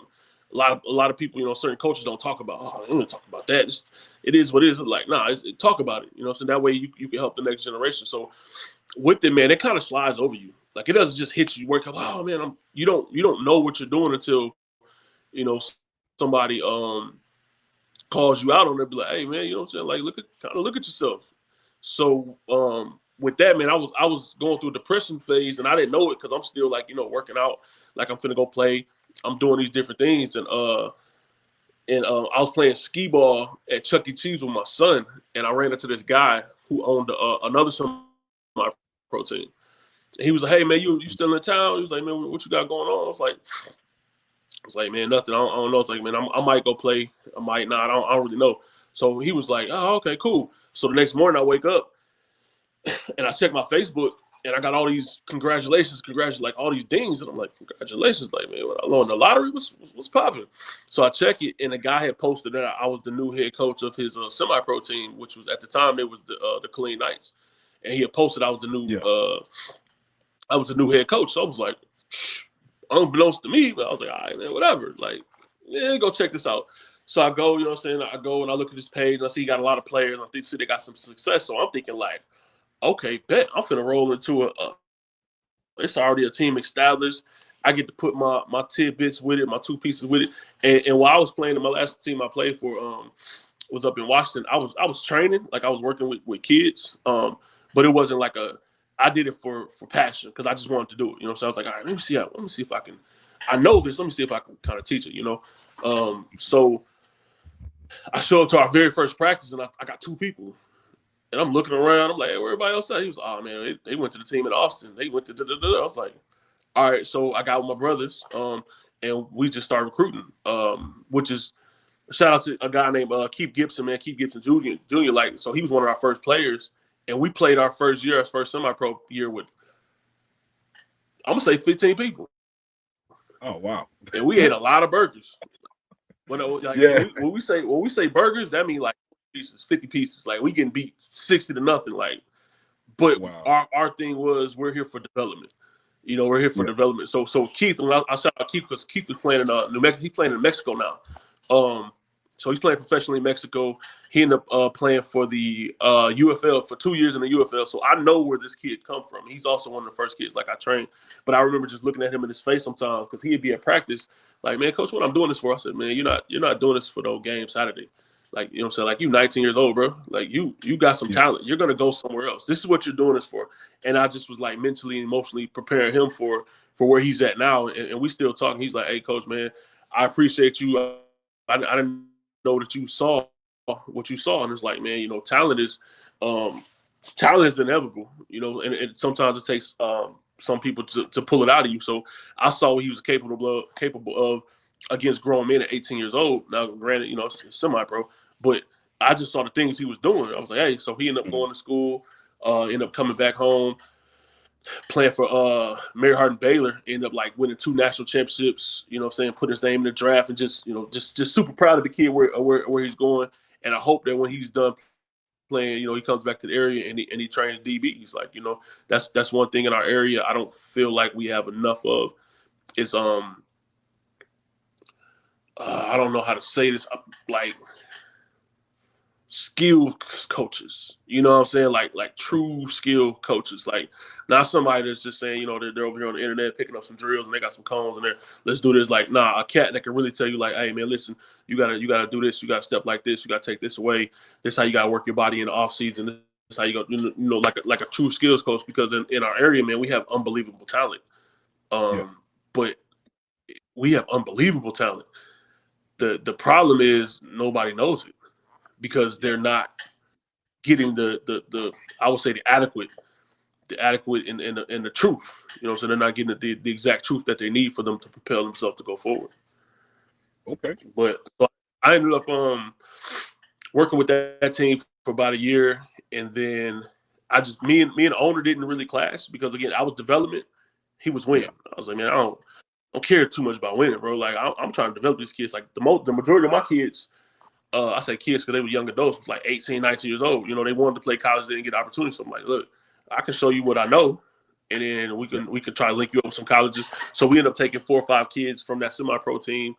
lot of people, certain coaches don't talk about. Oh, I'm gonna talk about that. It is what it is. Like, nah, talk about it. So that way you can help the next generation. So with it, man, it kind of slides over you. Like it doesn't just hit you. Work up. Oh man, you don't know what you're doing until somebody calls you out on it. Be like, hey man, you know what I'm saying? Like look at yourself. So with that, man, I was going through a depression phase and I didn't know it because I'm still like, working out, like I'm finna go play. I'm doing these different things and I was playing skee ball at Chuck E. Cheese with my son and I ran into this guy who owned another semi-pro team. And he was like, hey man, you still in town? He was like, man, what you got going on? I was like, man, nothing. I don't know. It's like, man, I might go play. I might not. I don't really know. So he was like, oh, okay, cool. So the next morning I wake up and I check my Facebook and I got all these congratulations, like all these dings. And I'm like, congratulations. Like, man, I won the lottery? What's popping? So I check it and the guy had posted that I was the new head coach of his semi-pro team, which was at the time, it was the Clean Knights. And he had posted I was the new head coach. So I was like, unbeknownst to me, but I was like, all right, man, whatever. Like, yeah, go check this out. So I go, you know what I'm saying? I go and I look at this page and I see he got a lot of players. I see they got some success. So I'm thinking like, okay, bet I'm finna roll into it's already a team established. I get to put my tidbits with it, my two pieces with it. And while I was playing in my last team I played for was up in Washington, I was training, like I was working with kids. But it wasn't like I did it for passion because I just wanted to do it. So I was like, all right, let me see if I can. I know this. Let me see if I can kind of teach it. So I show up to our very first practice and I got two people, and I'm looking around. I'm like, hey, where everybody else at? He was, oh man, they went to the team in Austin. They went to. I was like, all right. So I got with my brothers, and we just started recruiting. Which is shout out to a guy named Keith Gibson, man. Keith Gibson Jr. Like, so he was one of our first players. And we played our first semi-pro year with, I'm gonna say 15 people. Oh wow! And we ate a lot of burgers. When we say burgers, that means like 50 pieces. Like we getting beat 60-0. Like, but wow. our thing was we're here for development. We're here for development. So Keith, when I shout out Keith because Keith was playing in New Mexico. He's playing in Mexico now. So he's playing professionally in Mexico. He ended up playing for the UFL for 2 years in the UFL. So I know where this kid come from. He's also one of the first kids like I trained. But I remember just looking at him in his face sometimes because he'd be at practice like, man, coach, what I'm doing this for? I said, man, you're not doing this for no game Saturday. Like, you know what I'm saying? Like, you 19 years old, bro. Like, you got some talent. You're going to go somewhere else. This is what you're doing this for. And I just was like mentally and emotionally preparing him for where he's at now. And we still talking. He's like, hey, coach, man, I appreciate you. I didn't know that you saw what you saw, and it's like, man, talent is inevitable, and sometimes it takes some people to pull it out of you. So I saw what he was capable of against grown men at 18 years old. Now, granted, it's semi-pro, but I just saw the things he was doing. I was like, hey, so he ended up going to school, ended up coming back home, playing for Mary Hardin Baylor, ended up like winning 2 national championships, put his name in the draft, and just super proud of the kid where he's going. And I hope that when he's done playing, he comes back to the area and he trains DBs. Like, that's one thing in our area I don't feel like we have enough of is I don't know how to say this, like skill coaches, you know what I'm saying? Like true skill coaches, like not somebody that's just saying, they're over here on the internet picking up some drills and they got some cones and let's do this. Like, nah, a cat that can really tell you like, hey man, listen, you gotta do this, you gotta step like this, you gotta take this away. This is how you gotta work your body in the off season. This is how you go, like a true skills coach, because in our area, man, we have unbelievable talent. But we have unbelievable talent. The problem is nobody knows it. because they're not getting the I would say the adequate and the truth. So they're not getting the exact truth that they need for them to propel themselves to go forward. Okay. But so I ended up working with that team for about a year, and then me and the owner didn't really clash because again I was development, he was winning. I was like, man, I don't care too much about winning, bro. Like I'm trying to develop these kids. Like the majority of my kids, I say kids because they were young adults, like 18, 19 years old. They wanted to play college, they didn't get opportunities. So I'm like, look, I can show you what I know, and then we can try to link you up with some colleges. So we ended up taking 4 or 5 kids from that semi-pro team.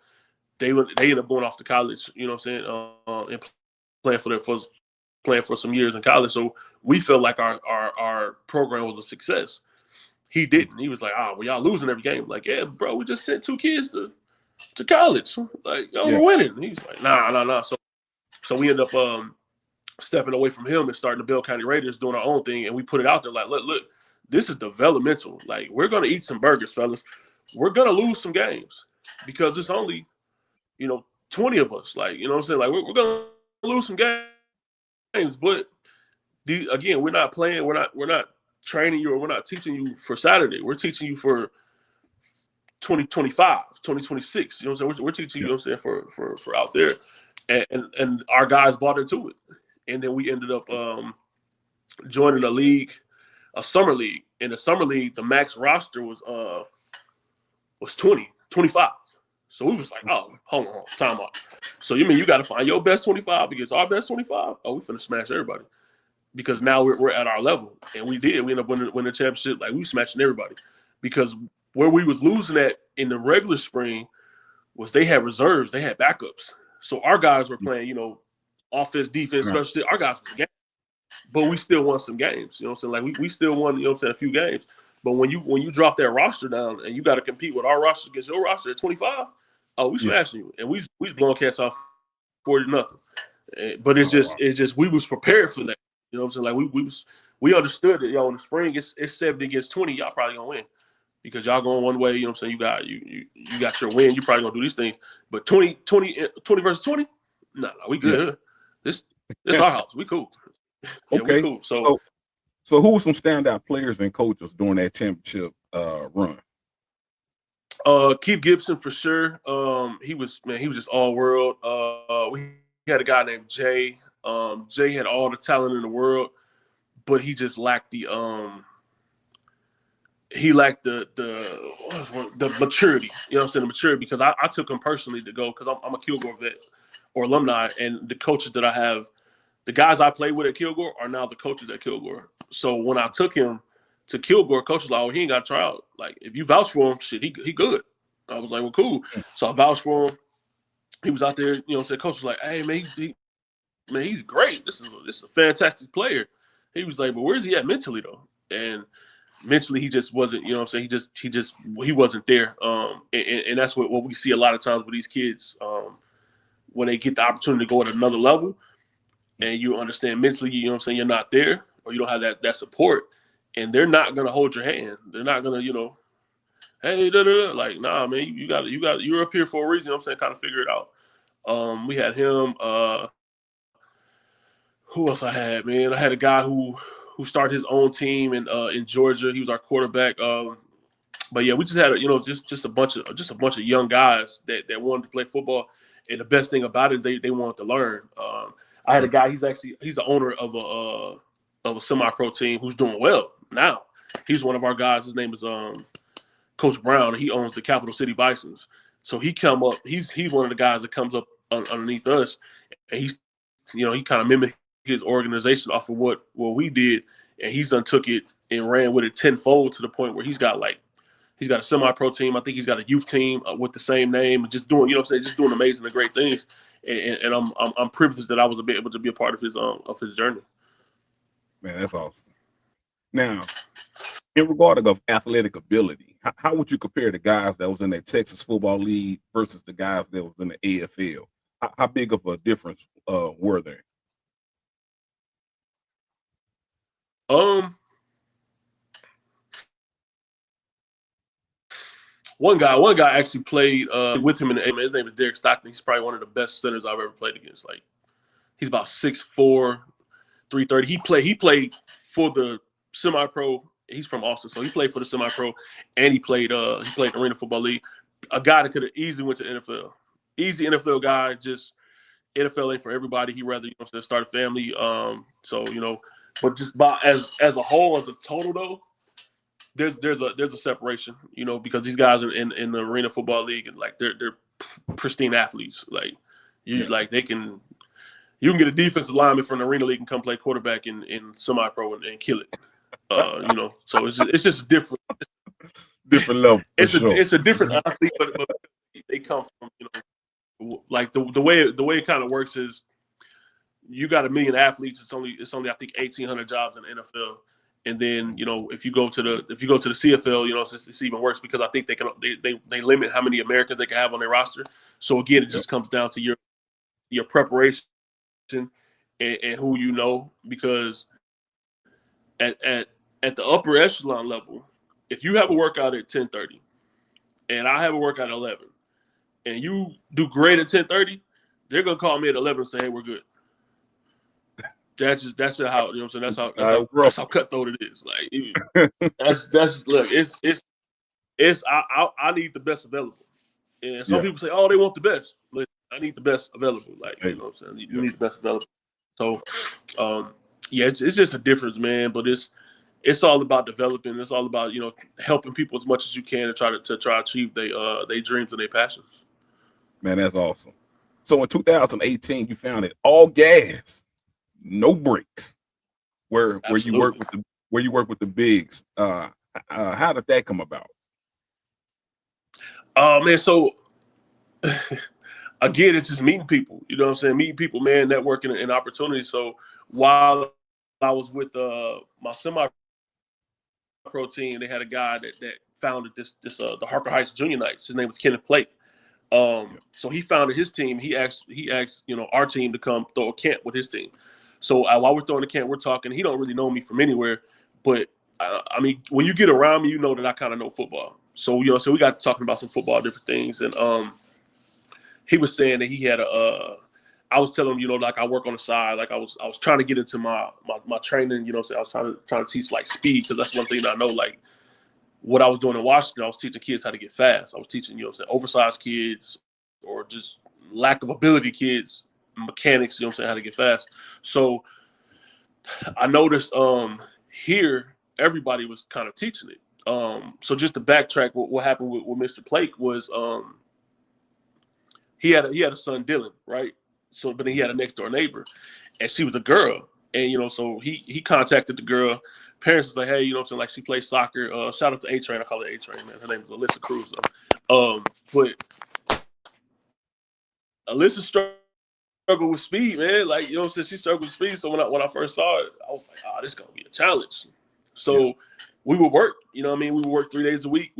They ended up going off to college, you know what I'm saying, and playing for some years in college. So we felt like our program was a success. He didn't. He was like, well, y'all losing every game. Like, yeah, bro, we just sent 2 kids to college. Like, we're winning. He's like, nah. So we ended up stepping away from him and starting to build County Raiders, doing our own thing. And we put it out there like, look, this is developmental. Like, we're going to eat some burgers, fellas. We're going to lose some games because it's only, 20 of us. Like, you know what I'm saying? Like, we're going to lose some games. But, again, we're not playing. We're not training you or we're not teaching you for Saturday. We're teaching you for 2025, 2026. You know what I'm saying? We're teaching you, you know what I'm saying, for out there. And our guys bought into it. And then we ended up joining a summer league. In the summer league, the max roster was 25. So we was like, oh, hold on, time out. So you mean you got to find your best 25 against our best 25? Oh, we finna smash everybody. Because now we're at our level. And we did. We ended up winning the championship. Like, we were smashing everybody. Because where we was losing at in the regular spring was they had reserves. They had backups. So our guys were playing, offense, defense, special. Our guys was game. But we still won some games. You know what I'm saying? Like, we still won, you know what I'm saying, a few games. But when you drop that roster down and you got to compete with our roster against your roster at 25, we smashing you. And we was blowing cats off 40-0. But it's just we was prepared for that. You know what I'm saying? Like, we understood that, in the spring it's 70 against 20, y'all probably gonna win. Because y'all going one way, you know what I'm saying? You got your win, you probably gonna do these things. But 20 versus 20? No, we good. Yeah. This our house. We cool. Okay. We cool. So who were some standout players and coaches during that championship run? Keith Gibson for sure. He was just all world. We had a guy named Jay. Jay had all the talent in the world, but he just lacked the maturity. You know what I'm saying? The maturity, because I took him personally to go because I'm a Kilgore vet or alumni, and the coaches that I have, the guys I played with at Kilgore are now the coaches at Kilgore. So when I took him to Kilgore, coach was like, "Oh, he ain't got to try out. Like, if you vouch for him, shit, he good." I was like, "Well, cool." So I vouched for him. He was out there, you know what I'm saying? Coach was like, "Hey, man, he's great. This is a fantastic player." He was like, "But where's he at mentally, though?" And mentally, he just wasn't, you know what I'm saying? He wasn't there. And that's what we see a lot of times with these kids when they get the opportunity to go at another level, and you understand mentally, you know what I'm saying, you're not there, or you don't have that support, and they're not gonna hold your hand. They're not gonna, hey, like, nah, man, you're up here for a reason. You know what I'm saying, kind of figure it out. We had him. Who else I had, man? I had a guy who started his own team in Georgia. He was our quarterback. But yeah, we just had just a bunch of young guys that wanted to play football. And the best thing about it is they wanted to learn. I had a guy. He's the owner of a semi-pro team who's doing well now. He's one of our guys. His name is Coach Brown, and he owns the Capital City Bisons. So he come up. He's one of the guys that comes up underneath us, and he kind of mimicked his organization off of what we did, and he's done took it and ran with it tenfold to the point where he's got a semi-pro team. I think he's got a youth team with the same name, and just doing, you know what I'm saying, just doing amazing and great things. And I'm privileged that I was able to be a part of his journey. Man, that's awesome. Now, in regard of athletic ability, how would you compare the guys that was in that Texas Football League versus the guys that was in the AFL? How big of a difference were there? One guy actually played with him in the A. His name is Derek Stockton. He's probably one of the best centers I've ever played against. Like, He's about 6'4", 330. He played for the semi-pro. He's from Austin, so he played for the semi-pro, and he played Arena Football League. A guy that could have easily went to NFL. Easy NFL guy. Just NFL ain't for everybody. He rather start a family. So but just as a whole, as a total though, there's a separation. Because these guys are in the Arena Football League, and like they're pristine athletes. Like like they can. You can get a defensive lineman from the Arena League and come play quarterback in semi-pro and kill it. So it's just different level. It's a different athlete, but they come from like the way it kind of works is you got 1 million athletes. It's only I think 1,800 jobs in the NFL, and then if you go to the CFL, it's even worse because I think they limit how many Americans they can have on their roster. So again, it just comes down to your preparation. And who because at the upper echelon level, if you have a workout at 10:30 and I have a workout at 11 and you do great at 10:30, they're gonna call me at 11 and say, "Hey, we're good." That's how that's how cutthroat it is. Like that's look, I need the best available. And some people say, "Oh, they want the best." Look, I need the best available. Like what I'm saying, you need the best available. So, it's just a difference, man. But it's all about developing. It's all about helping people as much as you can to try to achieve their dreams and their passions. Man, that's awesome. So in 2018, you founded All Gas, No Brakes, where you work with the bigs. How did that come about? Man, so again, it's just meeting people. You know what I'm saying? Meeting people, man, networking and opportunities. So while I was with my semi-pro team, they had a guy that founded the Harker Heights Junior Knights. His name was Kenneth Blake. So he founded his team. He asked our team to come throw a camp with his team. So while we're throwing the camp, we're talking. He don't really know me from anywhere, but I mean, when you get around me, you know that I kind of know football. So so we got talking about some football, different things, and he was saying that he had I was telling him, like I work on the side, like I was trying to get into my training, so I was trying to teach like speed, because that's one thing I know. Like what I was doing in Washington, I was teaching kids how to get fast. I was teaching, oversized kids or just lack of ability kids, mechanics, how to get fast. So I noticed here everybody was kind of teaching it. So just to backtrack, what happened with Mr. Blake was he had a son, Dylan, right? So, but then he had a next door neighbor, and she was a girl, and so he contacted the girl. Parents was like, hey, like she plays soccer. Shout out to A Train. I call her A Train, man. Her name is Alyssa Cruz, though. But Alyssa struggled with speed, man. Like she struggled with speed. So when I first saw it, I was like, oh, this is gonna be a challenge. So we would work. We would work 3 days a week.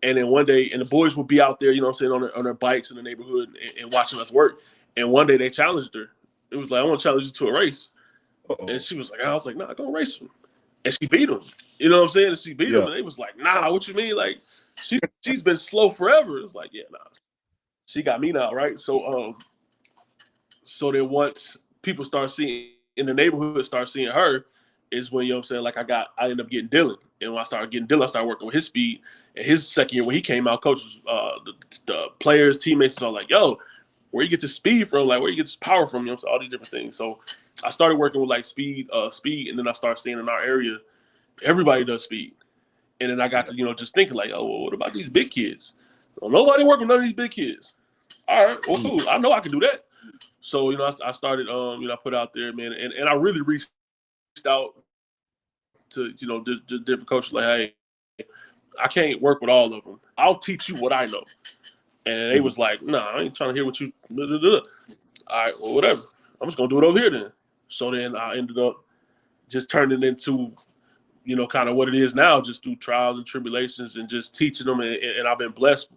And then one day, and the boys would be out there, on their bikes in the neighborhood and watching us work. And one day they challenged her. It was like, I want to challenge you to a race. And she was like, I was like, nah, go race him. And she beat him. You know what I'm saying? And she beat him. And they was like, nah, what you mean? Like, she's been slow forever. It was like, yeah, nah. She got me now, right? So then once people start seeing in the neighborhood, start seeing her, is when like I ended up getting Dylan. And when I started getting Dylan, I started working with his speed. And his second year when he came out, coaches, the players, teammates are like, yo, where you get this speed from? Like, where you get this power from? So all these different things. So I started working with like speed, and then I started seeing in our area, everybody does speed. And then I got to, just thinking like, oh, well, what about these big kids? Well, nobody working with none of these big kids. All right, well, cool. I know I can do that. So, I started, I put out there, man, and I really reached out to, just different coaches like, hey, I can't work with all of them. I'll teach you what I know. And they was like, nah, I ain't trying to hear what you, All right, well, whatever. I'm just going to do it over here then. So then I ended up just turning it into, kind of what it is now, just through trials and tribulations and just teaching them. And I've been blessed,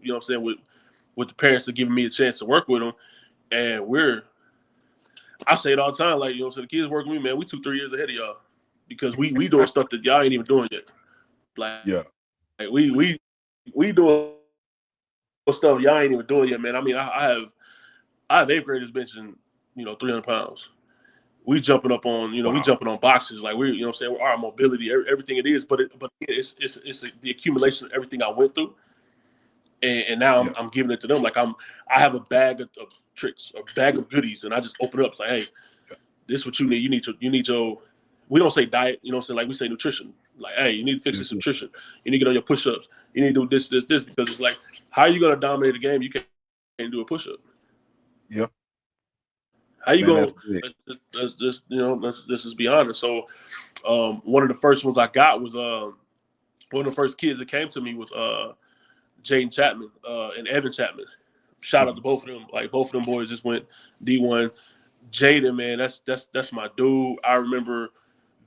with the parents that giving me a chance to work with them. And I say it all the time, like, so the kids working with me, man, we 2-3 years ahead of y'all because we doing stuff that y'all ain't even doing yet. Like we doing stuff y'all ain't even doing yet, man. I mean, I have 8th graders benching 300 pounds. We jumping up on, we jumping on boxes, like we, our mobility, everything it is, but it's the accumulation of everything I went through, and now I'm giving it to them. Like I have a bag of tricks, a bag of goodies, and I just open it up, it's like, hey, this is what you need. You need your, we don't say diet, like we say nutrition. Like, hey, you need to fix this nutrition. You need to get on your push-ups. You need to do this, because it's like, how are you going to dominate a game? You can't do a push-up. Yeah. How you going to, let's just be honest. So one of the first ones I got was, one of the first kids that came to me was Jaden Chapman and Evan Chapman. Shout out to both of them. Like, both of them boys just went D1. Jaden, man, that's my dude. I remember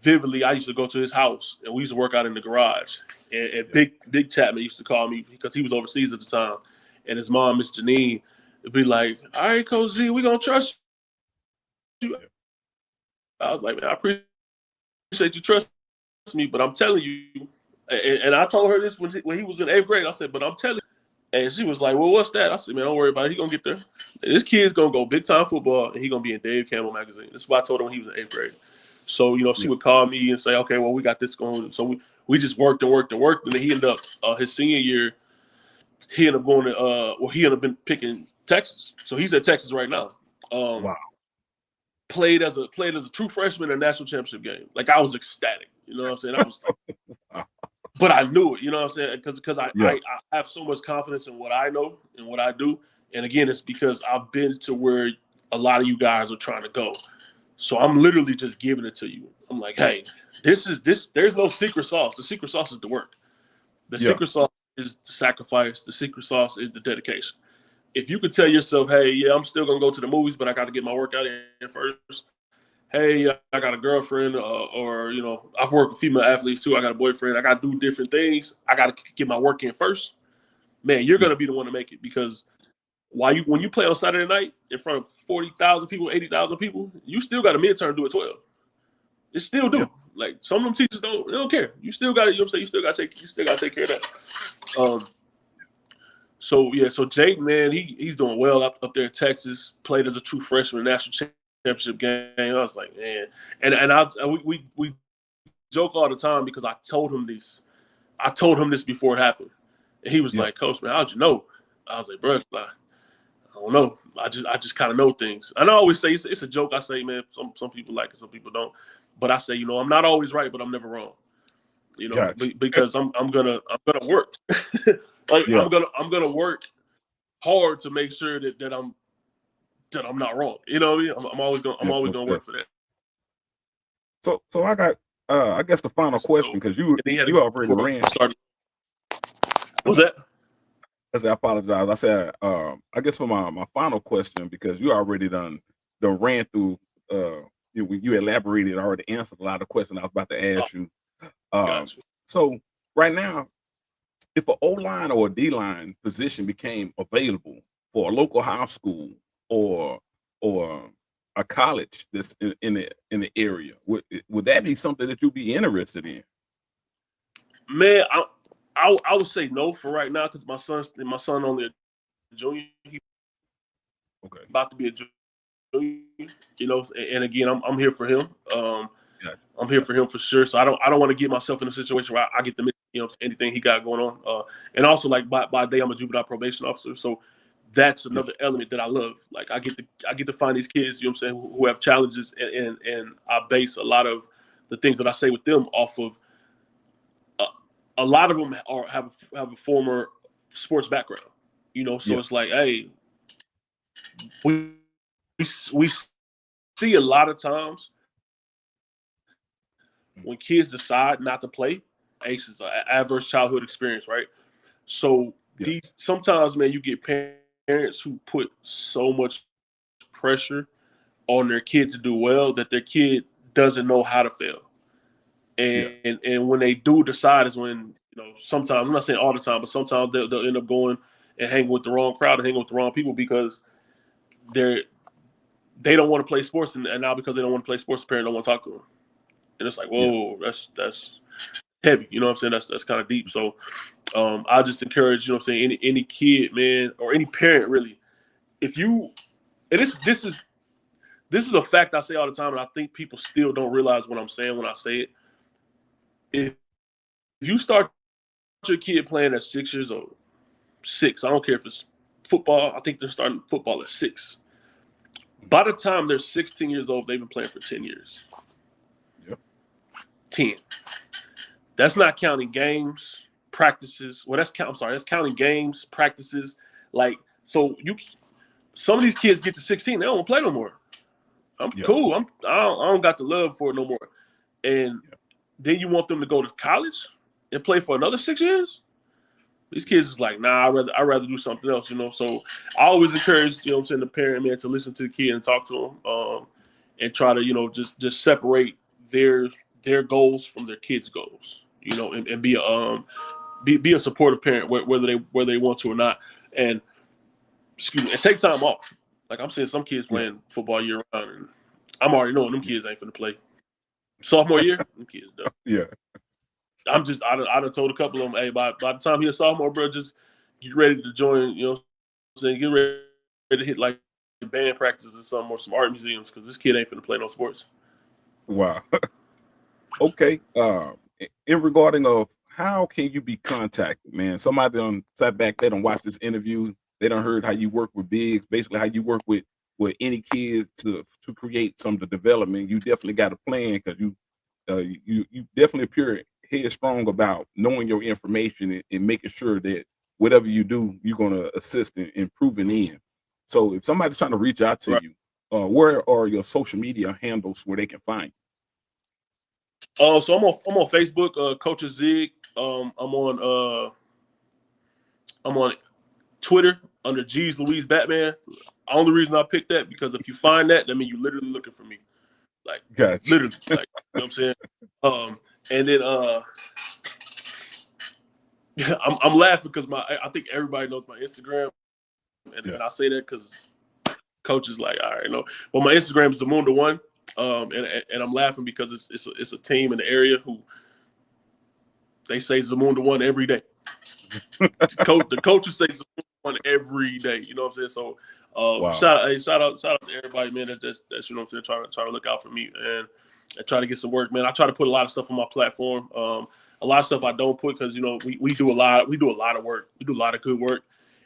vividly, I used to go to his house and we used to work out in the garage. And Big Chapman used to call me because he was overseas at the time. And his mom, Miss Janine, would be like, all right, Coach Z, we're going to trust you. I was like, man, I appreciate you trusting me, but I'm telling you. And I told her this when he was in 8th grade. I said, but I'm telling you. And she was like, well, what's that? I said, man, don't worry about it. He's going to get there. And this kid's going to go big-time football, and he's going to be in Dave Campbell magazine. That's what I told him when he was in 8th grade. So, she would call me and say, okay, well, we got this going. So we just worked. And then he ended up, his senior year, he ended up going to, he ended up been picking Texas. So he's at Texas right now. Wow. Played as a true freshman in a national championship game. Like, I was ecstatic. You know what I'm saying? I was but I knew it, you know what I'm saying? Because I have so much confidence in what I know and what I do. And again, it's because I've been to where a lot of you guys are trying to go. So I'm literally just giving it to you. I'm like, hey, there's no secret sauce. The secret sauce is the work. The secret sauce is the sacrifice. The secret sauce is the dedication. If you could tell yourself, hey, yeah, I'm still going to go to the movies, but I got to get my workout in first. Hey, I got a girlfriend, or I've worked with female athletes too. I got a boyfriend. I got to do different things. I got to get my work in first. Man, you're going to be the one to make it, because when you play on Saturday night in front of 40,000 people, 80,000 people, you still got a midterm due at 12. It still do. Yeah. Like, some of them teachers don't care. You still got to, you still got to take care of that. So Jake, man, he's doing well up there in Texas. Played as a true freshman national championship game. I was like, man, and we joke all the time because I told him this. I told him this before it happened, and he was like, "Coach, man, how'd you know?" I was like, "Bro, I don't know. I just kind of know things." And I always say it's a joke. I say, man, some people like it, some people don't. But I say, I'm not always right, but I'm never wrong. Because I'm gonna work. I'm gonna work hard to make sure that I'm not wrong. You know what I mean? I'm always gonna work for that. So I got I guess the final question, because you already ran. What's that? I apologize. I said I guess for my final question, because you already done ran through you elaborated, already answered a lot of questions I was about to ask you. Gotcha. So right now, if an O-line or a D-line position became available for a local high school or a college that's in the area, would that be something that you'd be interested in? Man, I would say no for right now, because my son only a junior. He's about to be a junior. And again, I'm here for him. I'm here for him for sure. So I don't want to get myself in a situation where I get to miss anything he got going on. And also, like, by day, I'm a juvenile probation officer, so that's another element that I love. Like, I get to find these kids, who have challenges, and I base a lot of the things that I say with them off of. A lot of them have a former sports background, so it's like, hey, we see a lot of times when kids decide not to play, ACEs, an adverse childhood experience, right? So sometimes, man, you get parents who put so much pressure on their kid to do well that their kid doesn't know how to fail. And when they do decide is when, sometimes, I'm not saying all the time, but sometimes they'll end up going and hanging with the wrong crowd and hanging with the wrong people, because they don't want to play sports, and now because they don't want to play sports, the parent don't want to talk to them. And it's like, whoa, that's heavy. You know what I'm saying? That's kind of deep. So I just encourage, any kid, man, or any parent really, if you, and this is this is a fact I say all the time, and I think people still don't realize what I'm saying when I say it. If you start your kid playing at 6 years old, 6, I don't care if it's football. I think they're starting football at 6. By the time they're 16 years old, they've been playing for 10 years. Yep. 10. That's not counting games, practices. Well, that's counting games, practices. Like, so some of these kids get to 16, they don't want to play no more. I'm cool. I don't got the love for it no more. And then you want them to go to college and play for another 6 years? These kids is like, nah, I'd rather do something else, you know. So I always encourage, you know what I'm saying, the parent, man, to listen to the kid and talk to them, and try to, you know, just separate their goals from their kids' goals, you know, and be a supportive parent whether they want to or not. And and take time off. Like, I'm seeing some kids playing football year round, and I'm already knowing them kids ain't finna play. Sophomore year, them kids done. Yeah. I done told a couple of them, hey, by the time you're a sophomore, bro, just get ready to join, you know what I'm saying, get ready to hit like band practices or something, or some art museums, because this kid ain't finna play no sports. Wow. Okay. In regarding of how can you be contacted, man? Somebody done sat back, they done watched this interview, they done heard how you work with bigs, basically how you work with any kids to create some of the development. You definitely got a plan, because you definitely appear headstrong about knowing your information and making sure that whatever you do, you're gonna assist in improving in. So if somebody's trying to reach out to you, where are your social media handles where they can find you? So I'm on Facebook, Coach Zig. I'm on Twitter under G's Louise Batman. Only reason I picked that, because if you find that means you're literally looking for me. Like, Gotcha. literally, like, you know what I'm saying? And then I'm laughing because I think everybody knows my Instagram, and I say that because Coach is like, all right, no. But my Instagram is Zamunda1, and I'm laughing because it's a team in the area who they say Zamunda1 every day. The coaches say Zamunda1 every day. You know what I'm saying? So Wow. shout out to everybody, man. That's you know what I'm saying, trying to look out for me and try to get some work, man. I try to put a lot of stuff on my platform. A lot of stuff I don't put because, you know, we do a lot of work. We do a lot of good work.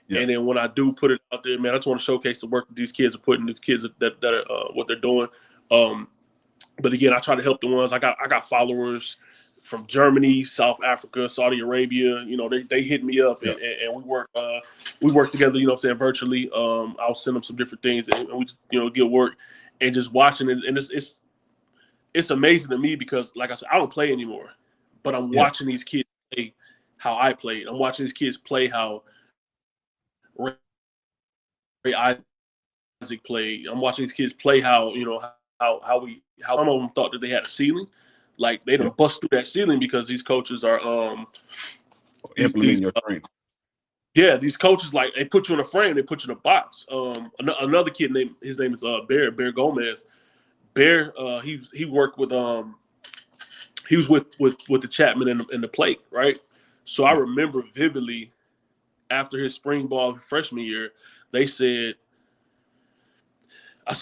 Yeah. And then when I do put it out there, man, I just want to showcase the work that these kids are putting, these kids that are what they're doing. But again, I try to help the ones. I got followers from Germany, South Africa, Saudi Arabia. You know, they hit me up, and we work together, you know what I'm saying, virtually. I'll send them some different things, and we just, you know, get work, and just watching it. And it's amazing to me because, like I said, I don't play anymore, but I'm watching these kids play how I played. I'm watching these kids play how Ray Isaac played. I'm watching these kids play how, you know, how some of them thought that they had a ceiling. Like, they don't bust through that ceiling because these coaches are implementing your training. Yeah, these coaches, like, they put you in a frame, they put you in a box. Another kid his name is Bear Gomez. Bear, he worked with he was with the Chapman and the Plate, right? So I remember vividly after his spring ball freshman year, I said,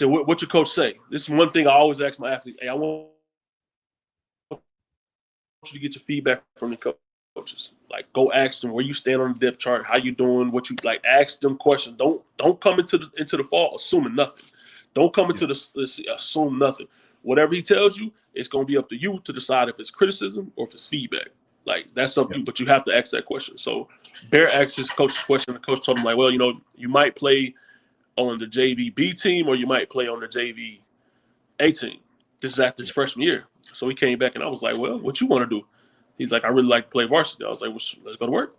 what your coach say? This is one thing I always ask my athletes. Hey, I want you to get your feedback from the coaches. Like, go ask them where you stand on the depth chart, how you doing, what you like. Ask them questions. Don't come into the fall assuming nothing. Don't come into the assume nothing. Whatever he tells you, it's going to be up to you to decide if it's criticism or if it's feedback. Like, that's up to you, but you have to ask that question. So Bear asked his coach the question. The coach told him, like, well, you know, you might play on the JV B team or you might play on the JV A team. This is after his freshman year. So he came back and I was like, well, what you want to do? He's like, I really like to play varsity. I was like, well, let's go to work.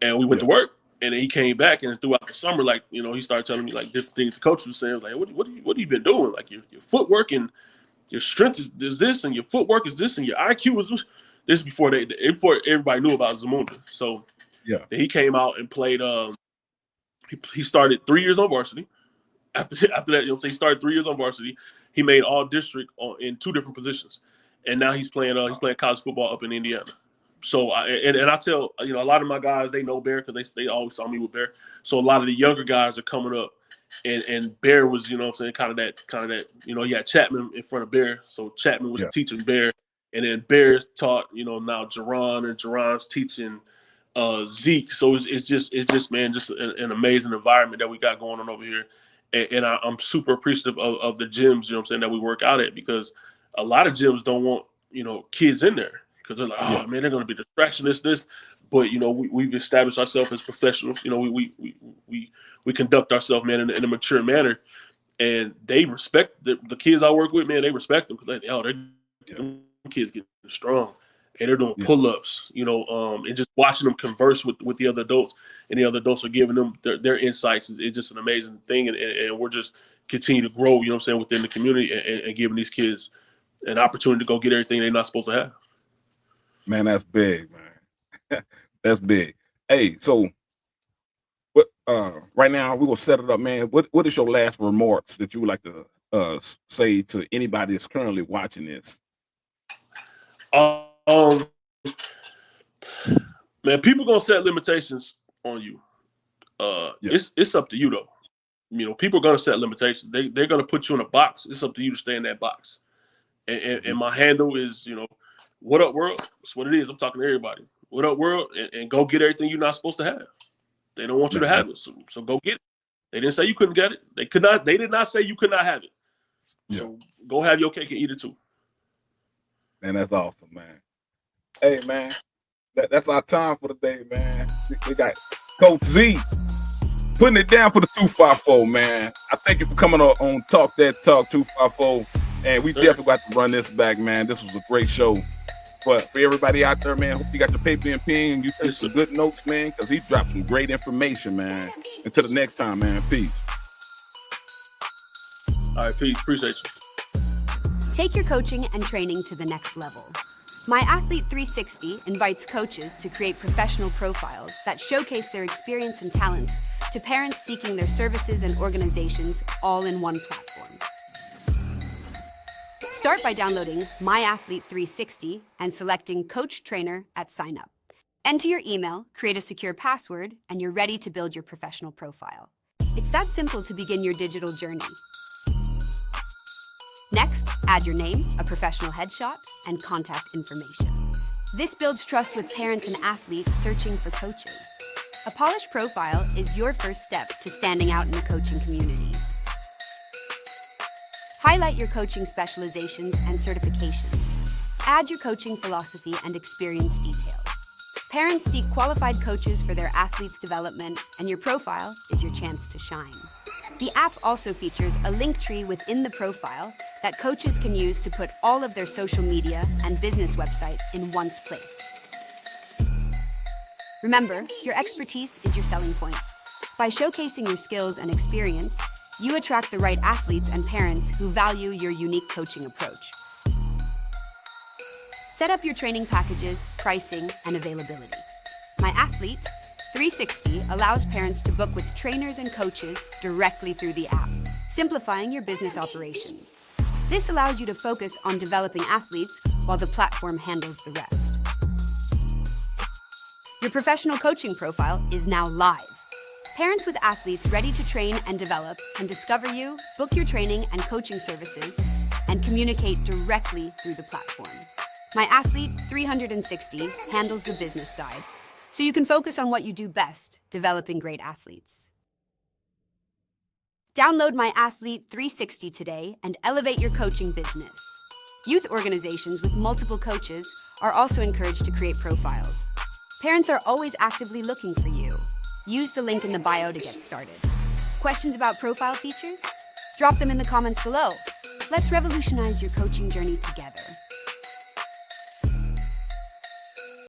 And we went to work. And then he came back, and throughout the summer, like, you know, he started telling me, like, different things the coach was saying. Like, what have you been doing? Like, your footwork and your strength is this, and your footwork is this, and your IQ is this. This is before everybody knew about Zamunda. So he came out and played. He started 3 years on varsity. After that, you know, so he started 3 years on varsity. He made all district in 2 different positions, and now he's playing college football up in Indiana. So I tell, you know, a lot of my guys, they know Bear because they always saw me with Bear. So a lot of the younger guys are coming up And Bear was, you know what I'm saying, kind of that, you know, you had Chapman in front of Bear. So Chapman was teaching Bear. And then Bear's taught, you know, now Jerron, and Jerron's teaching Zeke. So it's just man, just an amazing environment that we got going on over here. And I'm super appreciative of the gyms, you know what I'm saying, that we work out at, because a lot of gyms don't want, you know, kids in there because they're like, oh man, they're going to be distraction, this. But, you know, we've established ourselves as professionals. You know, we conduct ourselves, man, in a mature manner. And they respect the kids I work with, man. They respect them because they're kids getting strong, and they're doing pull-ups, you know, and just watching them converse with the other adults, and the other adults are giving them their insights. It's just an amazing thing, and we're just continue to grow, you know what I'm saying, within the community, and giving these kids an opportunity to go get everything they're not supposed to have. Man, that's big, man. That's big. Hey, so what? Right now we will set it up, man. What is your last remarks that you would like to say to anybody that's currently watching this? Man, people gonna set limitations on you. It's up to you though. You know, people are gonna set limitations. They're gonna put you in a box. It's up to you to stay in that box. And my handle is, you know, what up world? That's what it is. I'm talking to everybody. What up world? And go get everything you're not supposed to have. They don't want you to have it, so go get it. They didn't say you couldn't get it. They did not say you could not have it. So go have your cake and eat it too. Man, that's awesome, man. Hey, man, that's our time for the day, man. We got Coach Z putting it down for the 254, man. I thank you for coming on Talk That Talk 254, and we definitely got to run this back, man. This was a great show. But for everybody out there, man, hope you got your paper and pen. You take some good notes, man, because he dropped some great information, man. Until the next time, man. Peace. All right, peace. Appreciate you. Take your coaching and training to the next level. My Athlete 360 invites coaches to create professional profiles that showcase their experience and talents to parents seeking their services and organizations all in one platform. Start by downloading My Athlete 360 and selecting Coach Trainer at sign up. Enter your email, create a secure password, and you're ready to build your professional profile. It's that simple to begin your digital journey. Next, add your name, a professional headshot, and contact information. This builds trust with parents and athletes searching for coaches. A polished profile is your first step to standing out in the coaching community. Highlight your coaching specializations and certifications. Add your coaching philosophy and experience details. Parents seek qualified coaches for their athletes' development, and your profile is your chance to shine. The app also features a link tree within the profile that coaches can use to put all of their social media and business website in one place. Remember, your expertise is your selling point. By showcasing your skills and experience, you attract the right athletes and parents who value your unique coaching approach. Set up your training packages, pricing, and availability. My Athlete 360 allows parents to book with trainers and coaches directly through the app, simplifying your business operations. This allows you to focus on developing athletes while the platform handles the rest. Your professional coaching profile is now live. Parents with athletes ready to train and develop can discover you, book your training and coaching services, and communicate directly through the platform. My Athlete 360 handles the business side, so you can focus on what you do best, developing great athletes. Download My Athlete 360 today and elevate your coaching business. Youth organizations with multiple coaches are also encouraged to create profiles. Parents are always actively looking for you. Use the link in the bio to get started. Questions about profile features? Drop them in the comments below. Let's revolutionize your coaching journey together.